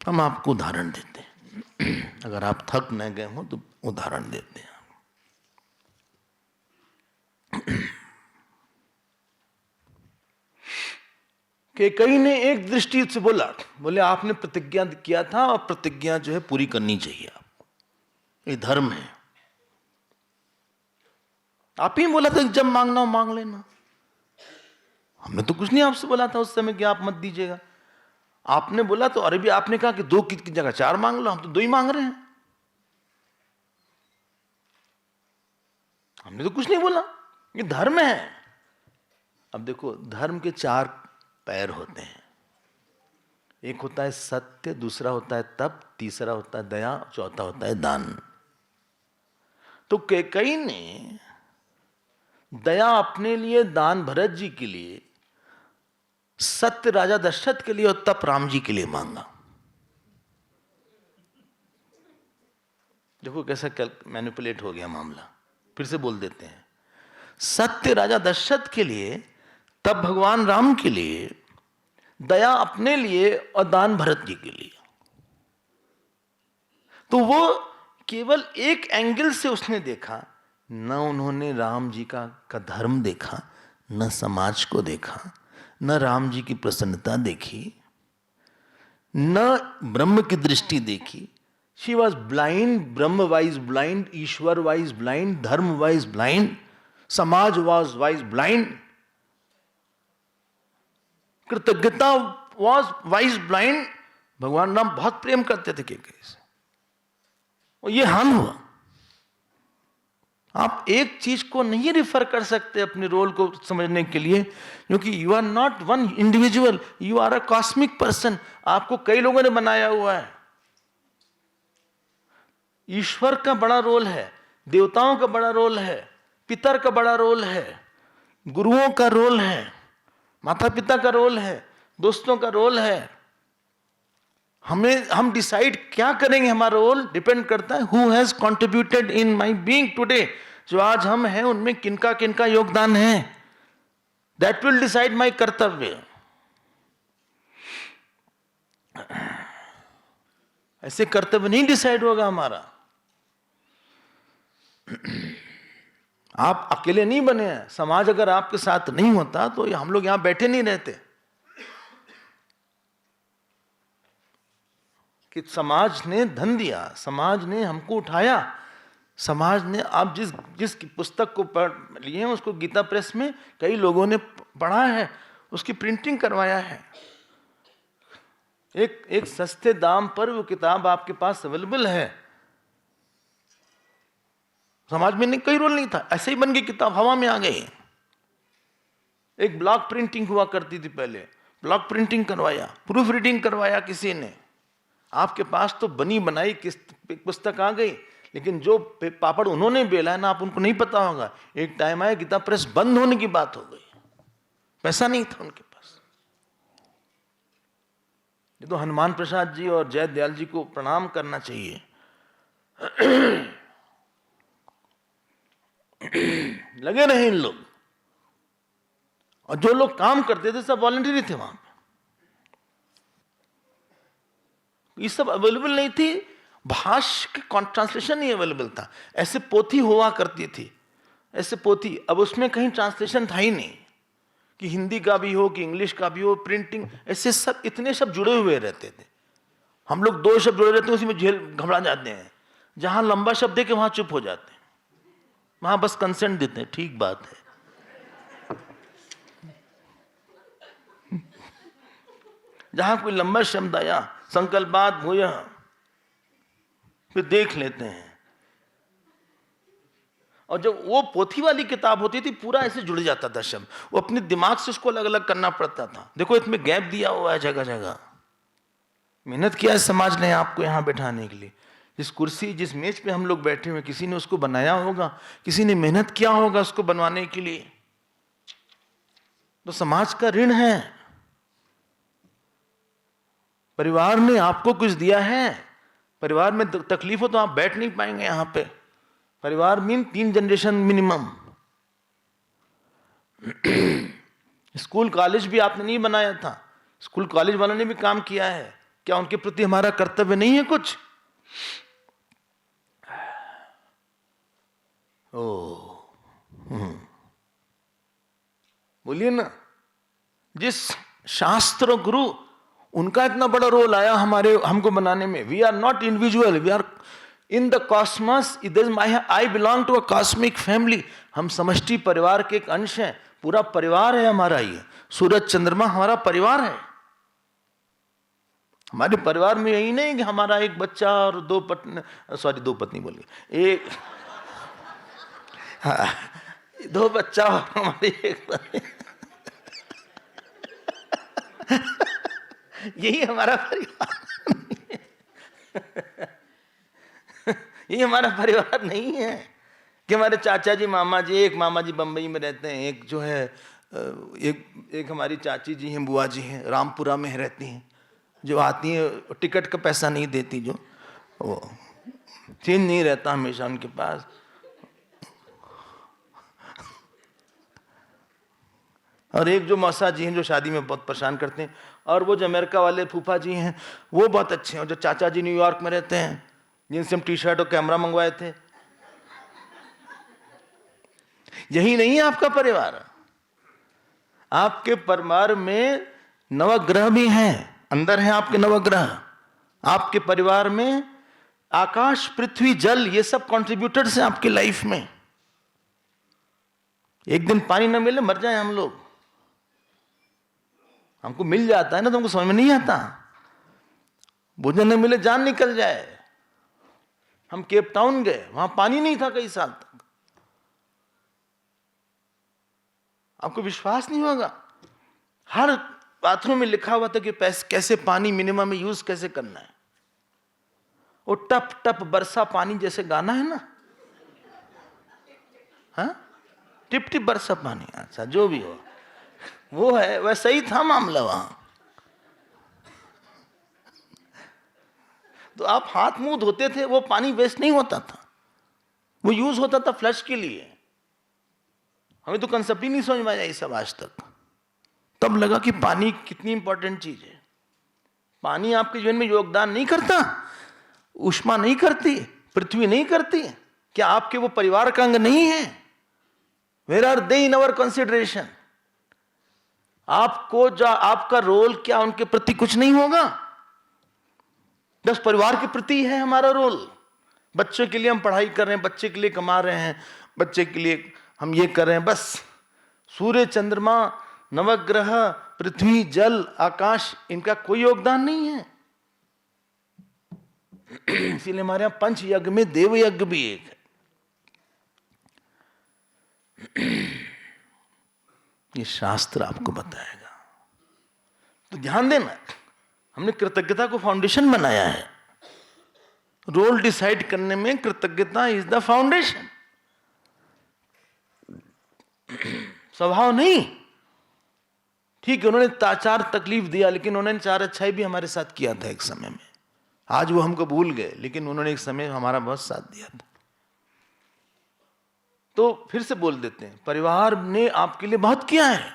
हम आपको उदाहरण देते हैं, अगर आप थक न गए हो तो उदाहरण देते हैं। कि कई ने एक दृष्टि से बोले आपने प्रतिज्ञा किया था और प्रतिज्ञा जो है पूरी करनी चाहिए आपको, ये धर्म है। आप ही बोला था जब मांगना हो मांग लेना। हमने तो कुछ नहीं आपसे बोला था उस समय कि आप मत दीजिएगा। आपने बोला तो, अरे भी आपने कहा कि 2 की जगह 4 मांग लो, हम तो 2 ही मांग रहे हैं। हमने तो कुछ नहीं बोला, ये धर्म है। अब देखो, धर्म के 4 पैर होते हैं। एक होता है सत्य, दूसरा होता है तप, तीसरा होता है दया, चौथा होता है दान। तो कैकेयी ने दया अपने लिए, दान भरत जी के लिए, सत्य राजा दशरथ के लिए और तप राम जी के लिए मांगा। देखो कैसा मैनिपुलेट हो गया मामला। फिर से बोल देते हैं, सत्य राजा दशरथ के लिए, तप भगवान राम के लिए, दया अपने लिए और दान भरत जी के लिए। तो वो केवल एक एंगल से उसने देखा, न उन्होंने राम जी का धर्म देखा, न समाज को देखा, न राम जी की प्रसन्नता देखी, न ब्रह्म की दृष्टि देखी। She was blind, Brahma wise blind, Ishwar wise blind, धर्म वाइज ब्लाइंड, समाज वाइज ब्लाइंड, कृतज्ञता वॉज वाइज ब्लाइंड। भगवान राम बहुत प्रेम करते थे कैकेयी से, और ये हाल हुआ। आप एक चीज को नहीं रिफर कर सकते अपने रोल को समझने के लिए, क्योंकि you are not one individual, you are a cosmic person. आपको कई लोगों ने बनाया हुआ है। ईश्वर का बड़ा रोल है, देवताओं का बड़ा रोल है, पितर का बड़ा रोल है, गुरुओं का रोल है, माता पिता का रोल है, दोस्तों का रोल है। हम डिसाइड क्या करेंगे, हमारा रोल डिपेंड करता है who has contributed in my being today. जो आज हम हैं उनमें किनका किनका योगदान है, दैट विल डिसाइड माय कर्तव्य। ऐसे कर्तव्य नहीं डिसाइड होगा हमारा। आप अकेले नहीं बने हैं, समाज अगर आपके साथ नहीं होता तो हम लोग यहां बैठे नहीं रहते। कि समाज ने धन दिया, समाज ने हमको उठाया, समाज ने, आप जिस पुस्तक को पढ़ लिए हैं उसको गीता प्रेस में कई लोगों ने पढ़ा है, उसकी प्रिंटिंग करवाया है। एक सस्ते दाम पर वो किताब आपके पास अवेलेबल है। समाज में कई रोल नहीं था, ऐसे ही बन गई किताब, हवा में आ गई। एक ब्लॉक प्रिंटिंग हुआ करती थी पहले, ब्लॉक प्रिंटिंग करवाया, प्रूफ रीडिंग करवाया किसी ने, आपके पास तो बनी बनाई पुस्तक आ गई, लेकिन जो पापड़ उन्होंने बेला है ना, आप उनको नहीं पता होगा, एक टाइम आया गीता प्रेस बंद होने की बात हो गई, पैसा नहीं था उनके पास। ये तो हनुमान प्रसाद जी और जय दयाल जी को प्रणाम करना चाहिए। लगे रहे इन लोग, और जो लोग काम करते थे सब वॉलंटरी थे वहां पे, ये सब अवेलेबल नहीं थी, भाष्य के ट्रांसलेशन नहीं अवेलेबल था। ऐसे पोथी हुआ करती थी, ऐसे पोथी, अब उसमें कहीं ट्रांसलेशन था ही नहीं कि हिंदी का भी हो कि इंग्लिश का भी हो, प्रिंटिंग, ऐसे सब इतने सब जुड़े हुए रहते थे। हम लोग दो शब्द जुड़े रहते हैं, उसी में झेल घबरा जाते हैं, जहां लंबा शब्द है कि वहां चुप हो जाते हैं, वहां बस कंसेंट देते हैं, ठीक बात है। जहां कोई लंबा शब्द आया, संकल्पात भूय, फिर देख लेते हैं। और जब वो पोथी वाली किताब होती थी, पूरा ऐसे जुड़ जाता था शब्द, वो अपने दिमाग से उसको अलग अलग करना पड़ता था। देखो इसमें गैप दिया हुआ है जगह जगह, मेहनत किया है समाज ने आपको यहां बैठाने के लिए। जिस कुर्सी, जिस मेज पे हम लोग बैठे हुए, किसी ने उसको बनाया होगा, किसी ने मेहनत किया होगा उसको बनवाने के लिए, तो समाज का ऋण है। परिवार ने आपको कुछ दिया है, परिवार में तकलीफ हो तो आप बैठ नहीं पाएंगे यहां पे। परिवार mean 3 generation minimum. School college भी आपने नहीं बनाया था, स्कूल कॉलेज वालों ने भी काम किया है। क्या उनके प्रति हमारा कर्तव्य नहीं है कुछ? बोलिए ना। जिस शास्त्र गुरु, उनका इतना बड़ा रोल आया हमको बनाने में। We are not individual, we are in the cosmos. I belong to a cosmic family. हम समष्टि परिवार के एक अंश हैं, पूरा परिवार है हमारा। ये सूरज चंद्रमा हमारा परिवार है। हमारे परिवार में यही नहीं कि हमारा एक बच्चा और 2 पत्नी बोल गए, एक 2 बच्चा और हमारी एक पत्नी। यही हमारा परिवार ये हमारा परिवार नहीं है कि हमारे चाचा जी, मामा जी, एक मामा जी बम्बई में रहते हैं, एक जो है एक हमारी चाची जी हैं, बुआ जी हैं, रामपुरा में रहती हैं, जो आती हैं टिकट का पैसा नहीं देती, जो वो चेंज नहीं रहता हमेशा उनके पास। और एक जो मौसा जी हैं जो शादी में बहुत परेशान करते हैं, और वो जो अमेरिका वाले फूफा जी हैं वो बहुत अच्छे हैं। और जो चाचा जी न्यूयॉर्क में रहते हैं, जिनसे हम टी-शर्ट और कैमरा मंगवाए थे। यही नहीं है आपका परिवार। आपके परिवार में नवग्रह भी हैं, अंदर है आपके नवग्रह। आपके परिवार में आकाश, पृथ्वी, जल, ये सब कंट्रीब्यूटर्स हैं आपकी लाइफ में। एक दिन पानी न मिले मर जाए हम लोग, हमको मिल जाता है ना तो हमको समझ में नहीं आता। भोजन न मिले जान निकल जाए। हम केप टाउन गए, वहां पानी नहीं था कई साल तक। आपको विश्वास नहीं होगा, हर बाथरूम में लिखा हुआ था कि कैसे पानी मिनिमम में यूज कैसे करना है। वो टप टप बरसा पानी जैसे गाना है ना, हाँ, टिप टिप बरसा पानी, अच्छा जो भी हो वो है, वैसा ही था मामला वहां। तो आप हाथ मुंह धोते थे, वो पानी वेस्ट नहीं होता था, वो यूज होता था फ्लश के लिए। हमें तो कंसेप्ट ही नहीं समझ में आया ये सब आज तक। तब लगा कि पानी कितनी इंपॉर्टेंट चीज है। पानी आपके जीवन में योगदान नहीं करता, ऊष्मा नहीं करती, पृथ्वी नहीं करती, क्या आपके वो परिवार का अंग नहीं है? Where are they in our consideration? आपको जो आपका रोल, क्या उनके प्रति कुछ नहीं होगा? बस परिवार के प्रति है हमारा रोल। बच्चों के लिए हम पढ़ाई कर रहे हैं, बच्चे के लिए कमा रहे हैं, बच्चे के लिए हम ये कर रहे हैं, बस। सूर्य, चंद्रमा, नवग्रह, पृथ्वी, जल, आकाश, इनका कोई योगदान नहीं है। इसीलिए हमारे यहां पंच यज्ञ में देव यज्ञ भी एक है। ये शास्त्र आपको बताएगा। तो ध्यान देना, हमने कृतज्ञता को फाउंडेशन बनाया है। रोल डिसाइड करने में कृतज्ञता इज द फाउंडेशन, स्वभाव नहीं। ठीक है, उन्होंने चार तकलीफ दिया, लेकिन उन्होंने चार अच्छाई भी हमारे साथ किया था एक समय में। आज वो हमको भूल गए, लेकिन उन्होंने एक समय हमारा बहुत साथ दिया था। तो फिर से बोल देते हैं, परिवार ने आपके लिए बहुत किया है।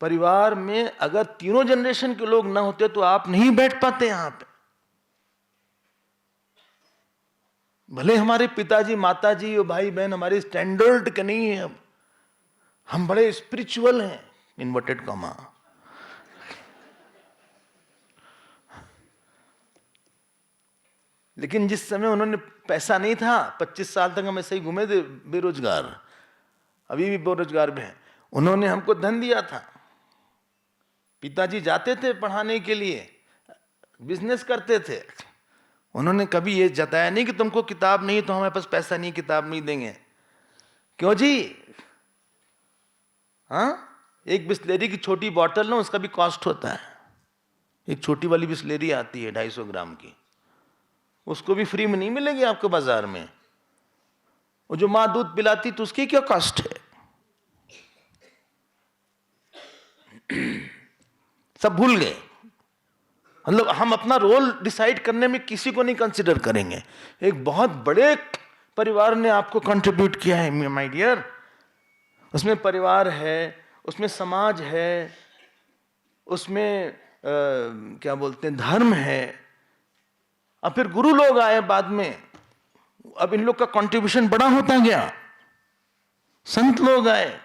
परिवार में अगर तीनों जनरेशन के लोग ना होते तो आप नहीं बैठ पाते यहां पे। भले हमारे पिताजी माताजी और भाई बहन हमारे स्टैंडर्ड के नहीं है, हम बड़े स्पिरिचुअल हैं, इन्वर्टेड कॉमा, लेकिन जिस समय उन्होंने पैसा नहीं था, 25 साल तक हम ऐसे ही घूमे थे बेरोजगार, अभी भी बेरोजगार में हैं। उन्होंने हमको धन दिया था। पिताजी जाते थे पढ़ाने के लिए, बिजनेस करते थे। उन्होंने कभी ये जताया नहीं कि तुमको किताब नहीं तो हमारे पास पैसा नहीं, किताब नहीं देंगे। क्यों जी? हाँ, एक बिस्लेरी की छोटी बॉटल ना, उसका भी कॉस्ट होता है। एक छोटी वाली बिस्लेरी आती है 250 ग्राम की, उसको भी फ्री में नहीं मिलेगी आपको बाजार में। वो जो माँ दूध पिलाती तो उसकी क्या कॉस्ट है? सब भूल गए। मतलब हम अपना रोल डिसाइड करने में किसी को नहीं कंसिडर करेंगे। एक बहुत बड़े परिवार ने आपको कंट्रीब्यूट किया है माय डियर। उसमें परिवार है, उसमें समाज है, उसमें क्या बोलते हैं, धर्म है, और फिर गुरु लोग आए बाद में। अब इन लोग का कंट्रीब्यूशन बड़ा होता गया। संत लोग आए,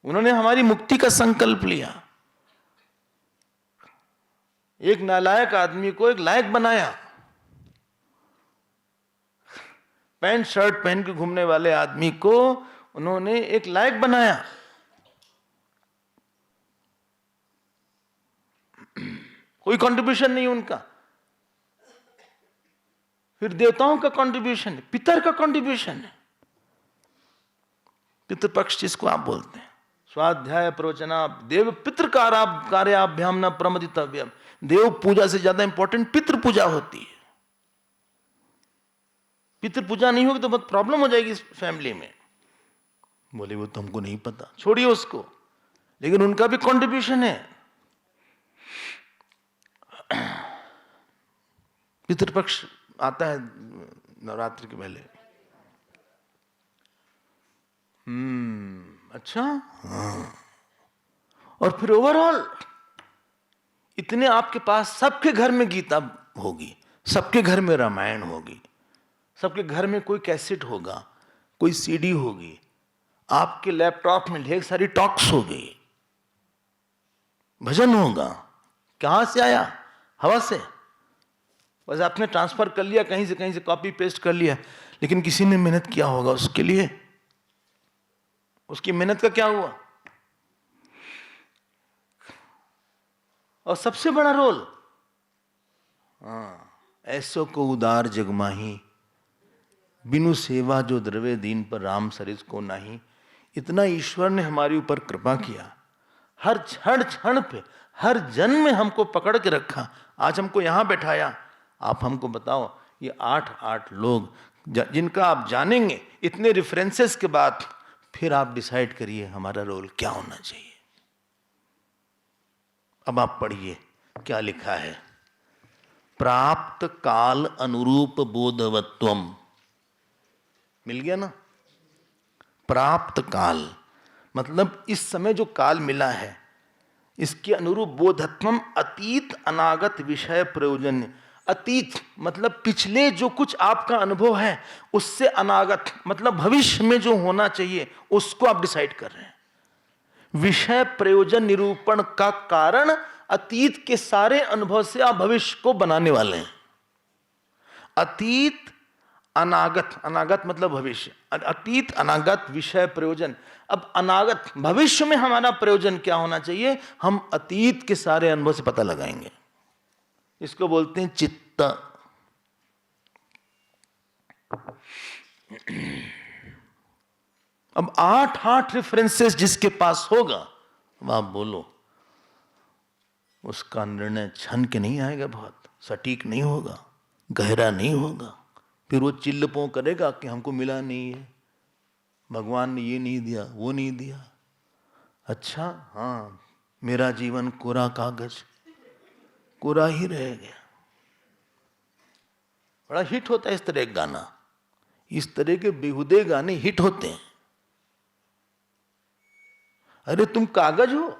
उन्होंने हमारी मुक्ति का संकल्प लिया। एक नालायक आदमी को एक लायक बनाया। पैंट शर्ट पहन के घूमने वाले आदमी को उन्होंने एक लायक बनाया। कोई कंट्रीब्यूशन नहीं उनका। फिर देवताओं का कंट्रीब्यूशन है, पितर का कंट्रीब्यूशन है। पितृपक्ष जिसको आप बोलते हैं, स्वाध्याय प्रवचना देव पितृ कार्याभ्याम न प्रमदितव्यम। देव पूजा से ज्यादा इंपॉर्टेंट पितृ पूजा होती है। पितृ पूजा नहीं होगी तो बहुत प्रॉब्लम हो जाएगी इस फैमिली में। बोले वो तो हमको नहीं पता, छोड़िए उसको, लेकिन उनका भी कंट्रीब्यूशन है। पितृपक्ष आता है नवरात्रि के पहले। अच्छा, हाँ। और फिर ओवरऑल इतने आपके पास, सबके घर में गीता होगी, सबके घर में रामायण होगी, सबके घर में कोई कैसेट होगा, कोई सीडी होगी, आपके लैपटॉप में ढेर सारी टॉक्स होगी, भजन होगा। कहां से आया? हवा से। बस आपने ट्रांसफर कर लिया, कहीं से कॉपी पेस्ट कर लिया, लेकिन किसी ने मेहनत किया होगा उसके लिए। उसकी मेहनत का क्या हुआ? और सबसे बड़ा रोल, ऐसो को उदार जगमाही, बिनु सेवा जो द्रवे दीन पर राम सरिस को नाही। इतना ईश्वर ने हमारे ऊपर कृपा किया, हर क्षण क्षण पे, हर जन्म में हमको पकड़ के रखा, आज हमको यहां बैठाया। आप हमको बताओ, ये 8 लोग जिनका आप जानेंगे, इतने रेफरेंसेस के बाद फिर आप डिसाइड करिए हमारा रोल क्या होना चाहिए। अब आप पढ़िए क्या लिखा है। प्राप्त काल अनुरूप बोधवत्वम, मिल गया ना? प्राप्त काल मतलब इस समय जो काल मिला है, इसके अनुरूप बोधत्वम, अतीत अनागत विषय प्रयोजन। अतीत मतलब पिछले जो कुछ आपका अनुभव है, उससे अनागत मतलब भविष्य में जो होना चाहिए उसको आप डिसाइड कर रहे हैं। विषय प्रयोजन निरूपण का कारण अतीत के सारे अनुभव से आप भविष्य को बनाने वाले हैं। अतीत अनागत, अनागत मतलब भविष्य, अतीत अनागत विषय प्रयोजन। अब अनागत भविष्य में हमारा प्रयोजन क्या होना चाहिए, हम अतीत के सारे अनुभव से पता लगाएंगे। इसको बोलते हैं चित्त। अब 8 रेफरेंसेस जिसके पास होगा, अब आप बोलो, उसका निर्णय छन के नहीं आएगा, बहुत सटीक नहीं होगा, गहरा नहीं होगा। फिर वो चिल्लपों करेगा कि हमको मिला नहीं है, भगवान ने ये नहीं दिया, वो नहीं दिया। अच्छा, हाँ, मेरा जीवन कोरा कागज, कोरा ही रह गया। बड़ा हिट होता है इस तरह का गाना, इस तरह के बेहुदे गाने हिट होते हैं। अरे तुम कागज हो,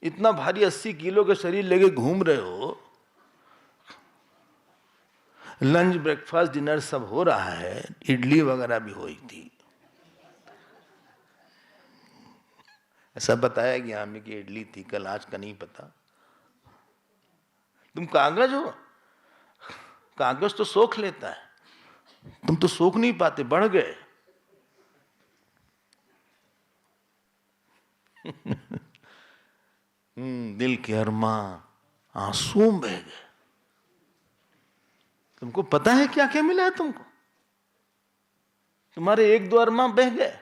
इतना भारी 80 किलो का शरीर लेके घूम रहे हो, लंच ब्रेकफास्ट डिनर सब हो रहा है, इडली वगैरह भी हुई थी, ऐसा बताया गया हमें कि इडली थी कल, आज का नहीं पता। तुम कागज हो, कागज तो सोख लेता है, तुम तो सोख नहीं पाते, बढ़ गए। दिल के अरमां आंसू बह गए। तुमको पता है क्या क्या मिला है तुमको? तुम्हारे 1-2 अरमां बह गए।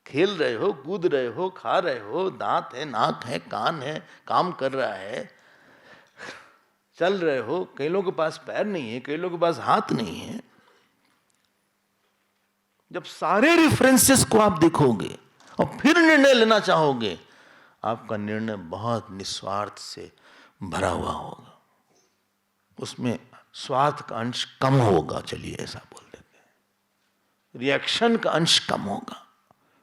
खेल रहे हो, कूद रहे हो, खा रहे हो, दांत है, नाक है, कान है, काम कर रहा है, चल रहे हो, कई लोगों के पास पैर नहीं है, कई लोगों के पास हाथ नहीं है। जब सारे रेफरेंसेस को आप देखोगे और फिर निर्णय लेना चाहोगे, आपका निर्णय बहुत निस्वार्थ से भरा हुआ होगा, उसमें स्वार्थ का अंश कम होगा। चलिए ऐसा बोल देते हैं। रिएक्शन का अंश कम होगा,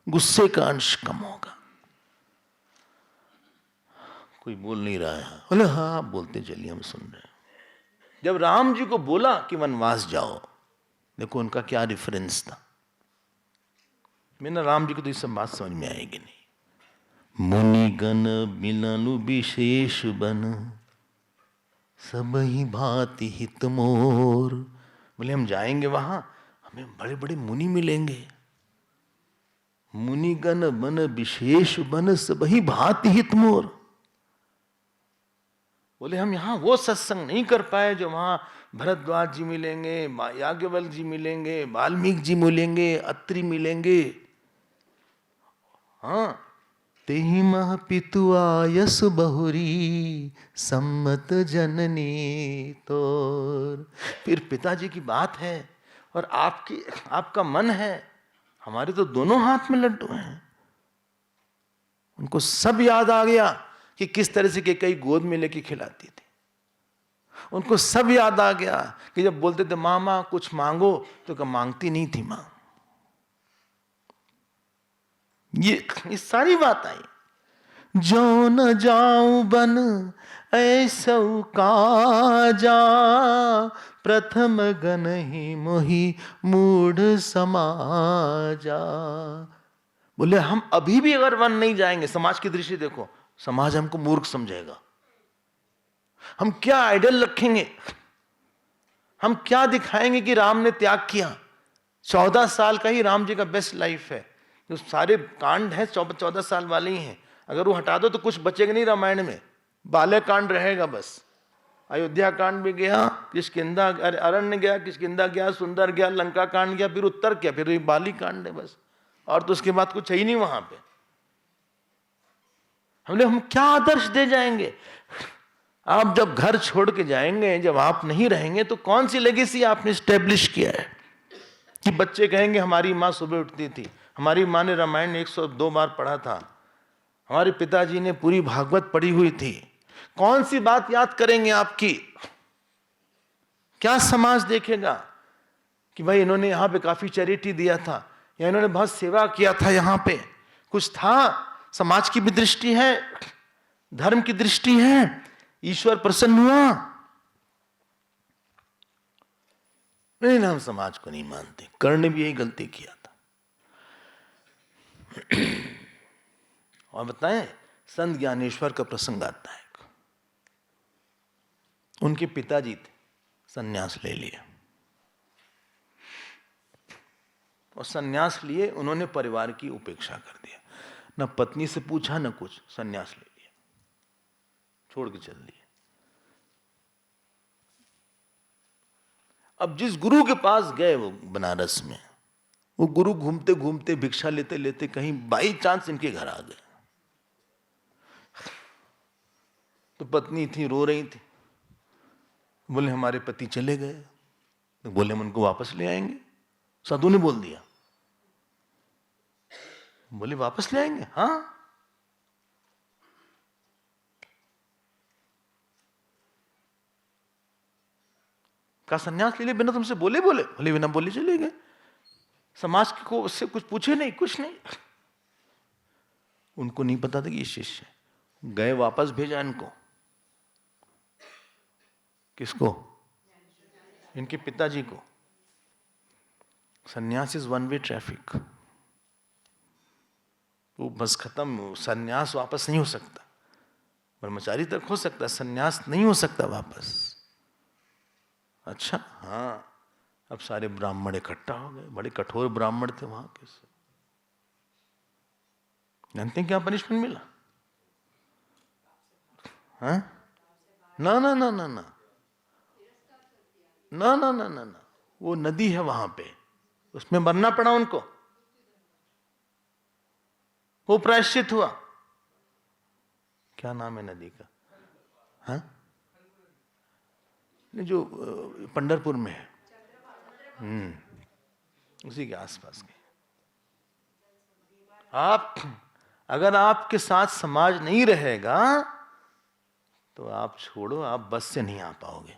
गुस्से का अंश कम होगा। कोई बोल नहीं रहा है, बोले हाँ आप बोलते चलिए, हम सुन रहे हैं। जब राम जी को बोला कि वनवास जाओ, देखो उनका क्या रेफरेंस था। मैंने राम जी को तो ये सब बात समझ में आएगी नहीं। मुनिगण मिलनु विशेष बन, सब ही भांति हित मोर। बोले हम जाएंगे वहां, हमें बड़े बड़े मुनि मिलेंगे। मुनिगण बन विशेष बन, सब ही भांति हित मोर। बोले हम यहां वो सत्संग नहीं कर पाए जो वहां भरद्वाज जी मिलेंगे, याज्ञवल्क्य जी मिलेंगे, वाल्मीकि जी मिलेंगे, अत्रि मिलेंगे। हाँ, तेहि मह पितु आयस बहुरी, सम्मत जननी तोर। फिर पिताजी की बात है और आपका मन है, हमारे तो दोनों हाथ में लड्डू हैं। उनको सब याद आ गया कि किस तरह से कई गोद में लेके खिलाती थी। उनको सब याद आ गया कि जब बोलते थे मामा कुछ मांगो, तो कब मांगती नहीं थी मां। ये सारी बात आई। जो न जाऊं बन ऐसो काजा, प्रथम गन ही मोहि मूढ़ समाजा। बोले हम अभी भी अगर वन नहीं जाएंगे, समाज की दृष्टि देखो, समाज हमको मूर्ख समझेगा। हम क्या आइडल रखेंगे, हम क्या दिखाएंगे कि राम ने त्याग किया। 14 साल का ही राम जी का बेस्ट लाइफ है। जो सारे कांड हैं 14 साल वाले ही हैं। अगर वो हटा दो तो कुछ बचेगा नहीं रामायण में, बाल्य कांड रहेगा बस। अयोध्या कांड भी गया, किष्किंधा अरण्य गया, किष्किंधा गया, सुंदर गया, लंका कांड गया, फिर उत्तर क्या, फिर बाली कांड है बस। और तो उसके बाद कुछ है ही नहीं वहां पे। हम क्या आदर्श दे जाएंगे? आप जब घर छोड़ के जाएंगे, जब आप नहीं रहेंगे, तो कौन सी लेगेसी आपने स्टेब्लिश किया है कि बच्चे कहेंगे हमारी माँ सुबह उठती थी, हमारी माँ ने रामायण 102 बार पढ़ा था, हमारे पिताजी ने पूरी भागवत पढ़ी हुई थी। कौन सी बात याद करेंगे आपकी? क्या समाज देखेगा कि भाई इन्होंने यहां पे काफी चैरिटी दिया था, या इन्होंने बहुत सेवा किया था, यहां पे कुछ था। समाज की भी दृष्टि है, धर्म की दृष्टि है, ईश्वर प्रसन्न हुआ। नहीं ना, हम समाज को नहीं मानते। कर्ण ने भी यही गलती किया था। और बताएं, संत ज्ञानेश्वर का प्रसंग आता है। उनके पिताजी थे, सन्यास ले लिया, और सन्यास लिए उन्होंने परिवार की उपेक्षा कर दिया। न पत्नी से पूछा न कुछ, सन्यास ले लिया, छोड़ के चल दिया। अब जिस गुरु के पास गए वो बनारस में, वो गुरु घूमते घूमते भिक्षा लेते लेते कहीं बाई चांस इनके घर आ गए। तो पत्नी थी, रो रही थी। बोले हमारे पति चले गए। तो बोले हम उनको वापस ले आएंगे। साधु ने बोल दिया। बोले वापस ले आएंगे? हाँ। का संन्यास ले ले बिना तुमसे बोले? बोले बिना बोले चले गए। समाज को उससे कुछ पूछे नहीं, कुछ नहीं। उनको नहीं पता था कि ये शिष्य है। गए, वापस भेजा इनको। किसको? इनके पिताजी को। संन्यास इज वन वे ट्रैफिक। वो बस खत्म। संन्यास वापस नहीं हो सकता। ब्रह्मचारी तक हो सकता, संन्यास नहीं हो सकता वापस। अच्छा, हाँ। अब सारे ब्राह्मण इकट्ठा हो गए। बड़े कठोर ब्राह्मण थे वहां के। जानते हैं क्या पनिशमेंट मिला? हाँ? ना ना ना ना ना ना ना ना ना ना, वो नदी है वहां पे, उसमें मरना पड़ा उनको। वो प्रायश्चित हुआ। क्या नाम है नदी का? हाँ? जो पंढरपुर में है, उसी के आसपास के। आप अगर आपके साथ समाज नहीं रहेगा तो आप छोड़ो, आप बस से नहीं आ पाओगे।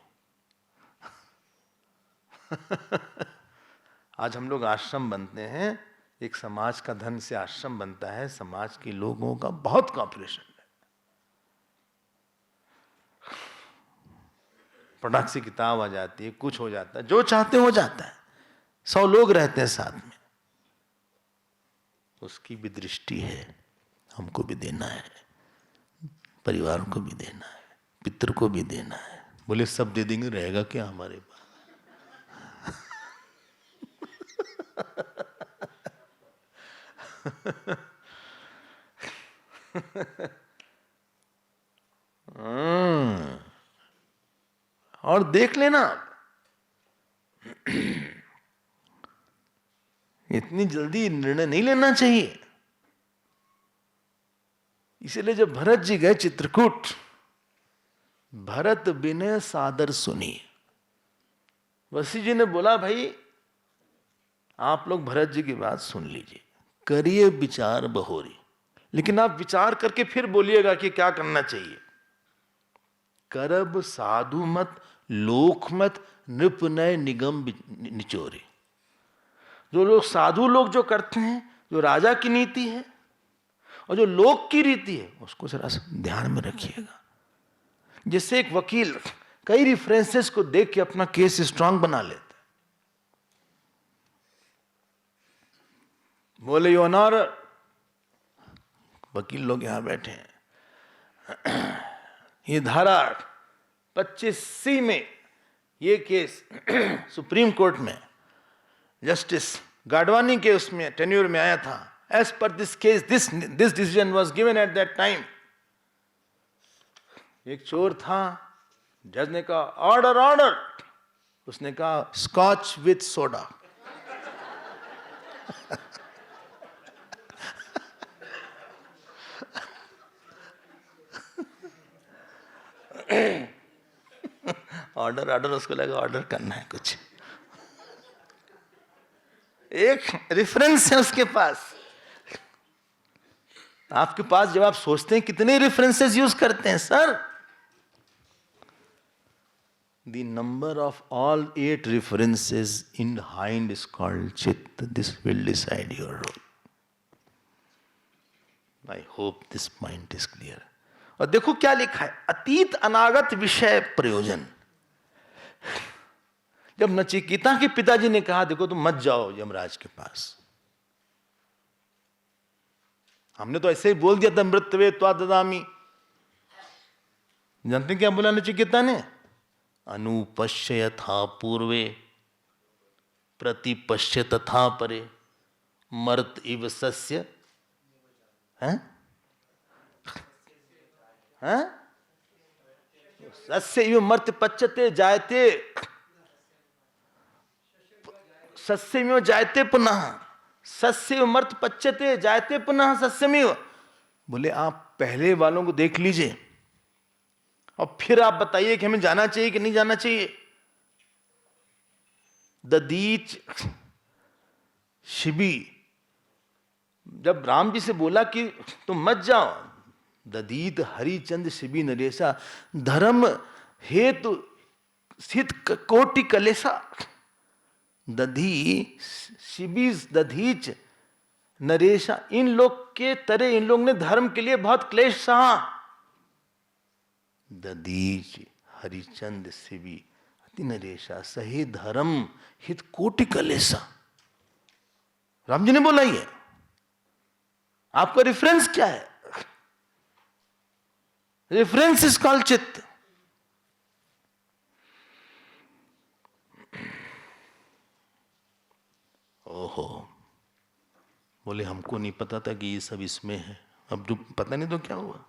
आज हम लोग आश्रम बनते हैं, एक समाज का धन से आश्रम बनता है, समाज के लोगों का बहुत कॉपरेशन है। फटाक से किताब आ जाती है, कुछ हो जाता है, जो चाहते हो जाता है। 100 लोग रहते हैं साथ में। उसकी भी दृष्टि है, हमको भी देना है, परिवार को भी देना है, पितृ को भी देना है। बोले सब दे देंगे, रहेगा क्या हमारे पास? और देख लेना, इतनी जल्दी निर्णय नहीं लेना चाहिए। इसीलिए जब भरत जी गए चित्रकूट, भरत बिने सादर सुनी। वशिष्ठ जी ने बोला भाई आप लोग भरत जी की बात सुन लीजिए, करिए विचार बहोरी, लेकिन आप विचार करके फिर बोलिएगा कि क्या करना चाहिए। करब साधु मत, लोक मत, नृप नय निगम निचोरे। जो लोग साधु लोग जो करते हैं, जो राजा की नीति है, और जो लोक की रीति है, उसको जरा ध्यान में रखिएगा। जिससे एक वकील कई रिफरेंसेस को देख के अपना केस स्ट्रांग बना लेता है। बोले योर ऑनर, वकील लोग यहां बैठे हैं, ये धारा 25C में ये केस सुप्रीम कोर्ट में जस्टिस गाडवानी के उसमें टेन्योर में आया था। As per this case this decision was given at that time. एक चोर था, जज ने कहा ऑर्डर ऑर्डर, उसने कहा scotch with soda. Order order, उसको लगा ऑर्डर करना है कुछ। एक रेफरेंस है उसके पास। आपके पास जब आप सोचते हैं कितने रेफरेंसेस यूज करते हैं sir. The number of all 8 references in hind is called Chitta. This will decide your role. I hope this point is clear. और देखो क्या लिखा है, अतीत अनागत विषय प्रयोजन। जब नचिकेता के पिताजी ने कहा देखो तुम मत जाओ यमराज के पास, हमने तो ऐसे ही बोल दिया था मृत्यवे त्वा ददामि। जानते क्या बोला नचिकेता ने? अनुपश्य यथा पूर्वे प्रतिपश्य तथा परे मर्त इव सस्य। हैं? हैं? सस्य इव मर्त पच्यते जायते, सस्य इव जायते पुनः। सस्य मर्त पच्यते जायते पुनः सस्यमेव। बोले आप पहले वालों को देख लीजिए और फिर आप बताइए कि हमें जाना चाहिए कि नहीं जाना चाहिए। दधीच शिबी, जब राम जी से बोला कि तुम मत जाओ, दधीत हरिचंद शिबी नरेशा, धर्म हेतु स्थित कोटि कलेसा। दधी शिबी दधीच नरेशा, इन लोग के तरह इन लोग ने धर्म के लिए बहुत क्लेश सहा। दधीच हरिचंद शिबी अति नरेशा, सही धर्म हित कोटि कलेसा। राम जी ने बोला ये। आपका रेफरेंस क्या है? रेफरेंस इज कॉल्ड चित्त। ओहो, बोले हमको नहीं पता था कि ये सब इसमें है। अब जो पता नहीं तो क्या हुआ।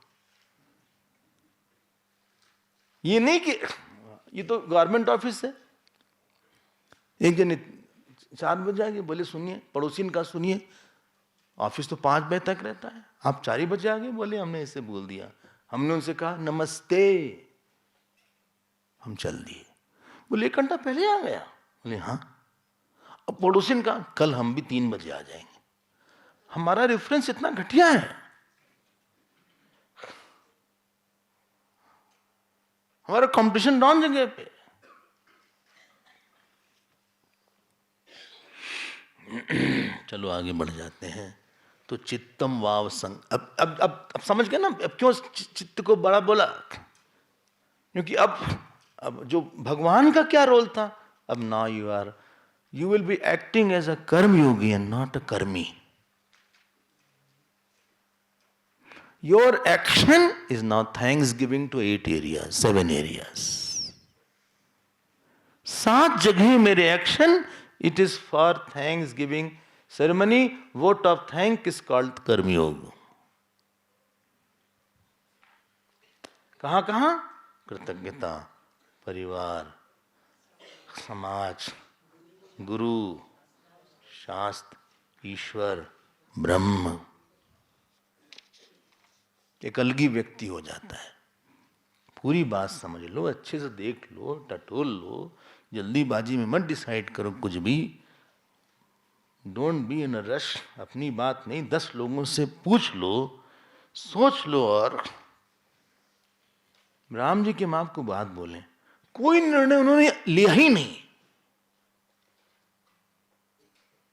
ये नहीं कि ये तो गवर्नमेंट ऑफिस है। एक जन 4 बजे आ गए, बोले सुनिए, पड़ोसी का सुनिए, ऑफिस तो 5 बजे तक रहता है, आप 4 ही बजे आ गए। बोले हमने ऐसे बोल दिया। हमने उनसे कहा नमस्ते, हम चल दिए। बोले 1 घंटा पहले आ गया। बोले हाँ। अब पड़ोसी का कल हम भी 3 बजे आ जाएंगे। हमारा रेफरेंस इतना घटिया है, हमारा कंपटीशन रॉन्ग जगह पे। चलो आगे बढ़ जाते हैं। तो चित्तम वाव संग, अब समझ गए ना अब क्यों चित्त को बड़ा बोला? क्योंकि अब जो भगवान का क्या रोल था, अब now you will be acting as a karma yogi and not a karmi. Your action is now thanks giving to 8 areas, 7 areas. 7 जगह मेरे action, it is for thanks giving ceremony. Vote of thank is called karmayoga. कहां कहां? कृतज्ञता, परिवार, समाज, गुरु, शास्त्र, ईश्वर, ब्रह्म। एक अलग ही व्यक्ति हो जाता है। पूरी बात समझ लो, अच्छे से देख लो, टटोल लो, जल्दीबाजी में मत डिसाइड करो कुछ भी। Don't be in a rush. अपनी बात नहीं, 10 लोगों से पूछ लो, सोच लो। और राम जी के मां को बात बोले, कोई निर्णय उन्होंने लिया ही नहीं।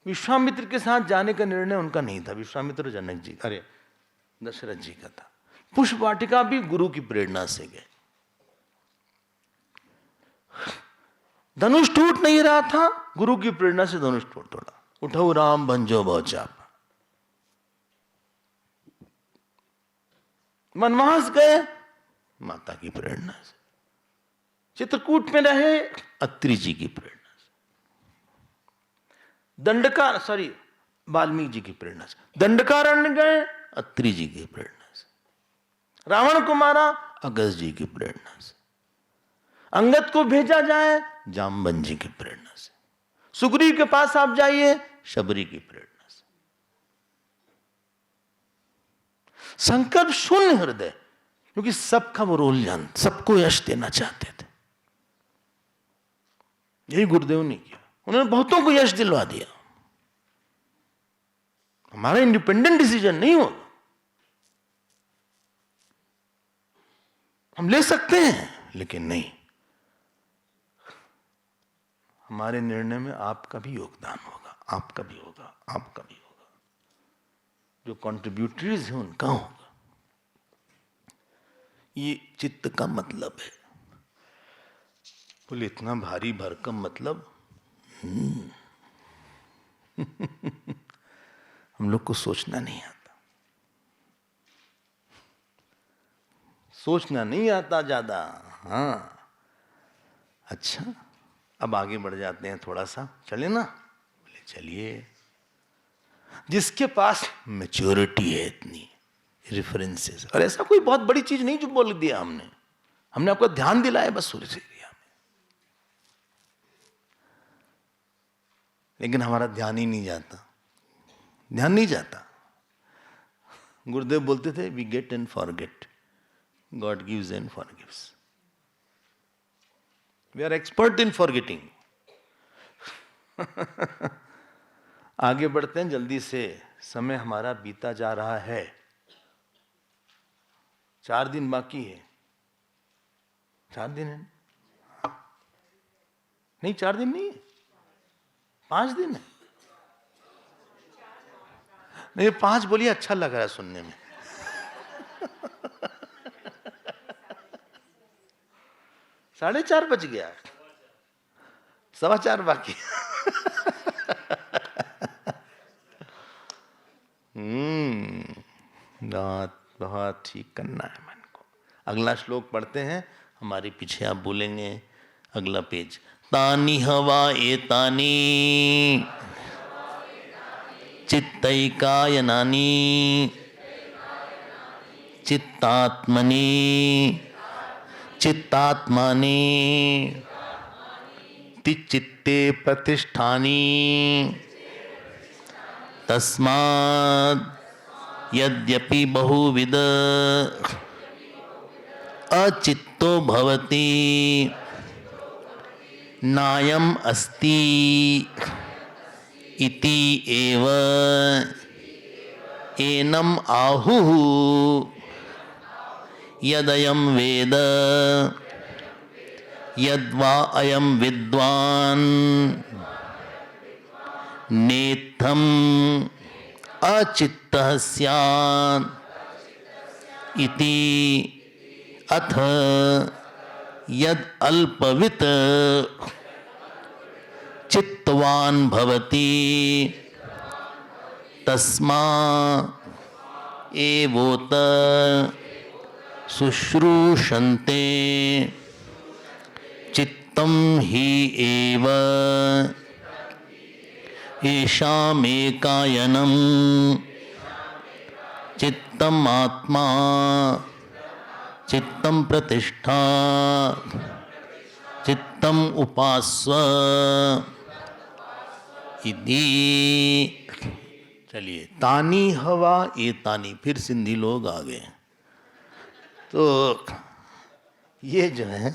विश्वामित्र के साथ जाने का निर्णय उनका नहीं था। विश्वामित्र जनक जी, अरे दशरथ जी का था। पुष्प वाटिका भी गुरु की प्रेरणा से गए। धनुष टूट नहीं रहा था, गुरु की प्रेरणा से धनुष तोड़ा। उठो राम भंजो बहुचाप। वनवास गए, माता की प्रेरणा से। चित्रकूट में रहे, अत्रि जी की प्रेरणा से। वाल्मीकि जी की प्रेरणा से। दंडकारण्य गए, अत्रि जी की प्रेरणा से। रावण को मारा, अगस्त जी की प्रेरणा से। अंगद को भेजा जाए, जामवन जी की प्रेरणा से। सुग्रीव के पास आप जाइए, शबरी की प्रेरणा से। संकल्प शून्य हृदय, क्योंकि सबका वो रोल जानते, सबको यश देना चाहते थे। यही गुरुदेव ने किया, उन्होंने बहुतों को यश दिलवा दिया। हमारा इंडिपेंडेंट डिसीजन नहीं होगा। हम ले सकते हैं लेकिन नहीं, हमारे निर्णय में आपका भी योगदान होगा, आपका भी होगा, आपका भी होगा। जो कंट्रीब्यूटरीज हैं उनका होगा। ये चित्त का मतलब है। बोले इतना भारी भरकम मतलब? हम लोग को सोचना नहीं आता, सोचना नहीं आता ज्यादा। हाँ अच्छा, अब आगे बढ़ जाते हैं थोड़ा सा, चले ना? बोले चलिए। जिसके पास मैच्योरिटी है इतनी, रेफरेंसेस, और ऐसा कोई बहुत बड़ी चीज नहीं जो बोल दिया हमने आपका ध्यान दिलाया बस उस एरिया में, लेकिन हमारा ध्यान ही नहीं जाता। ध्यान नहीं जाता। गुरुदेव बोलते थे we get and forget, God gives and forgives. We are expert in forgetting. आगे बढ़ते हैं जल्दी से, समय हमारा बीता जा रहा है। 4 दिन बाकी है। 4 दिन है नहीं, 4 दिन नहीं है, 5 दिन है। नहीं 5 बोलिए, अच्छा लग रहा है सुनने में। 4:30 बज गया, 4:15 बाकी। बहुत बहुत ठीक करना है मन को। अगला श्लोक पढ़ते हैं, हमारे पीछे आप बोलेंगे। अगला पेज। तानि हवा एतानि चित्तैकायनानि चित्तात्मनि चित्तात्मानि चित्ते प्रतिष्ठानि तस्माद् यद्यपि बहुविध अचित्तो भवति नायम् अस्ति इति एव एनम् आहुः यदयं वेद यद्वा अयं विद्वान् नेत्थम् अचित्तः स्यात् इति अथ यद् अल्पवित् चित्तवान् भवति तस्मा एवोत शुश्रूषन्ते चित्तं हि एव येषामेकायनं चित्तम् आत्मा चित्तं प्रतिष्ठा चित्तम् उपास्व इति। चलिए, तानी हवा एतानी, फिर सिंधी लोग आ गए। तो ये जो है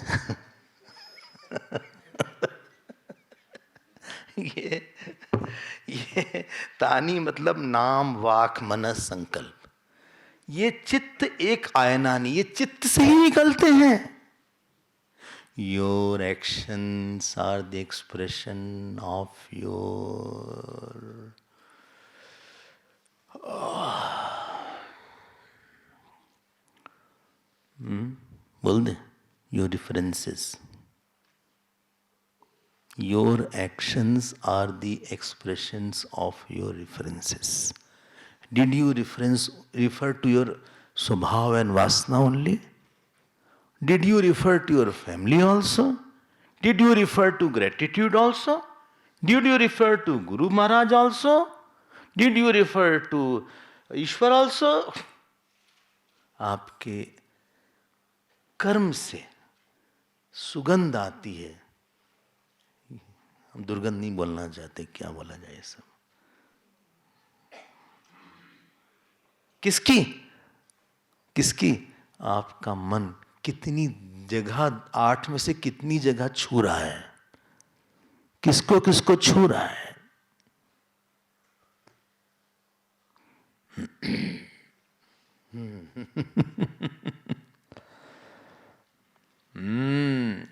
ये तानी मतलब नाम वाक मनस संकल्प। ये चित्त एक आयनानी, ये चित्त से ही निकलते हैं। Your actions are the expression of your बोल दे, your differences. Your actions are the expressions of your references. Did you refer to your swabhav and vasana only? Did you refer to your family also? Did you refer to gratitude also? Did you refer to Guru Maharaj also? Did you refer to Ishwar also? आपके कर्म से सुगंध आती है। हम दुर्गंध नहीं बोलना चाहते, क्या बोला जाए सब। किसकी किसकी? आपका मन कितनी जगह, 8 में से कितनी जगह छू रहा है, किसको किसको छू रहा है।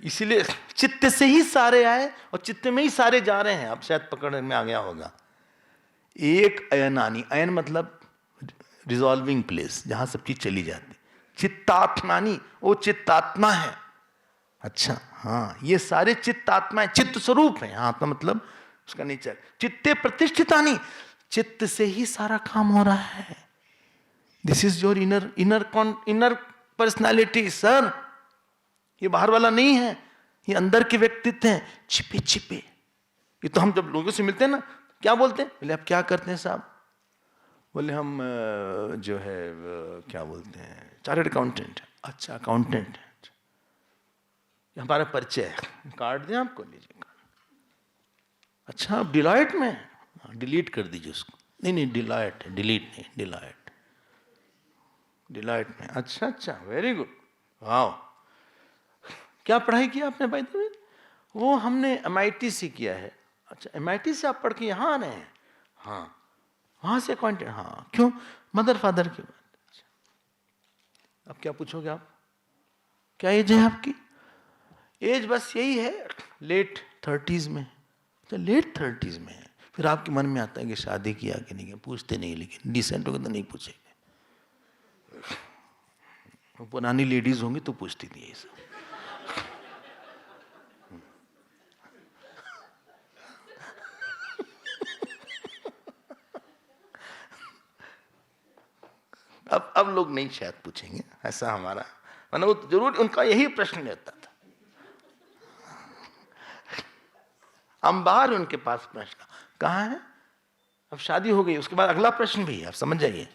इसीलिए चित्त से ही सारे आए और चित्त में ही सारे जा रहे हैं। अब शायद पकड़ में आ गया होगा। एक अयनानी, अयन मतलब रिजॉल्विंग प्लेस, जहां सब चीज चली जाती। चित्तात्मानी, वो चित्तात्मा है। अच्छा, हाँ, ये सारे चित्तात्मा है, चित्त स्वरूप है। आत्मा मतलब उसका नेचर। चित्ते प्रतिष्ठितानी, चित्त से ही सारा काम हो रहा है। This is your inner personality sir. ये बाहर वाला नहीं है, ये अंदर के व्यक्तित्व हैं, छिपे छिपे। ये तो हम जब लोगों से मिलते हैं ना, क्या बोलते हैं? बोले आप क्या करते हैं साहब? बोले हम जो है क्या बोलते हैं, चार्टर्ड अकाउंटेंट। अच्छा, अकाउंटेंट है, ये हमारा परिचय है, कार्ड दें आपको, लीजिए कार्ड। अच्छा, आप डिलॉयट में? डिलीट कर दीजिए उसको। नहीं, डिलाइट, डिलीट नहीं, डिलाइट, डिलाइट में। अच्छा, वेरी गुड, वाओ। क्या पढ़ाई किया आपने भाई? वो हमने MIT से किया है। अच्छा, MIT से आप पढ़ के यहाँ आ रहे हैं? हाँ, वहाँ से क्वांटिटी। हाँ, क्यों? मदर फादर की बात। अच्छा, अब क्या पूछोगे आप? क्या एज है आपकी? एज बस यही है, लेट 30s में। तो लेट 30s में है, फिर आपके मन में आता है कि शादी किया कि नहीं किया, पूछते नहीं, लेकिन डिसेंट होगा तो नहीं पूछेंगे। पुरानी लेडीज होंगी तो पूछती थी ये सब। अब लोग नहीं शायद पूछेंगे ऐसा हमारा, वरना वो जरूर उनका यही प्रश्न रहता था। हम बाहर उनके पास प्रश्न, कहाँ है? अब शादी हो गई, उसके बाद अगला प्रश्न भी है, आप समझ जाइए,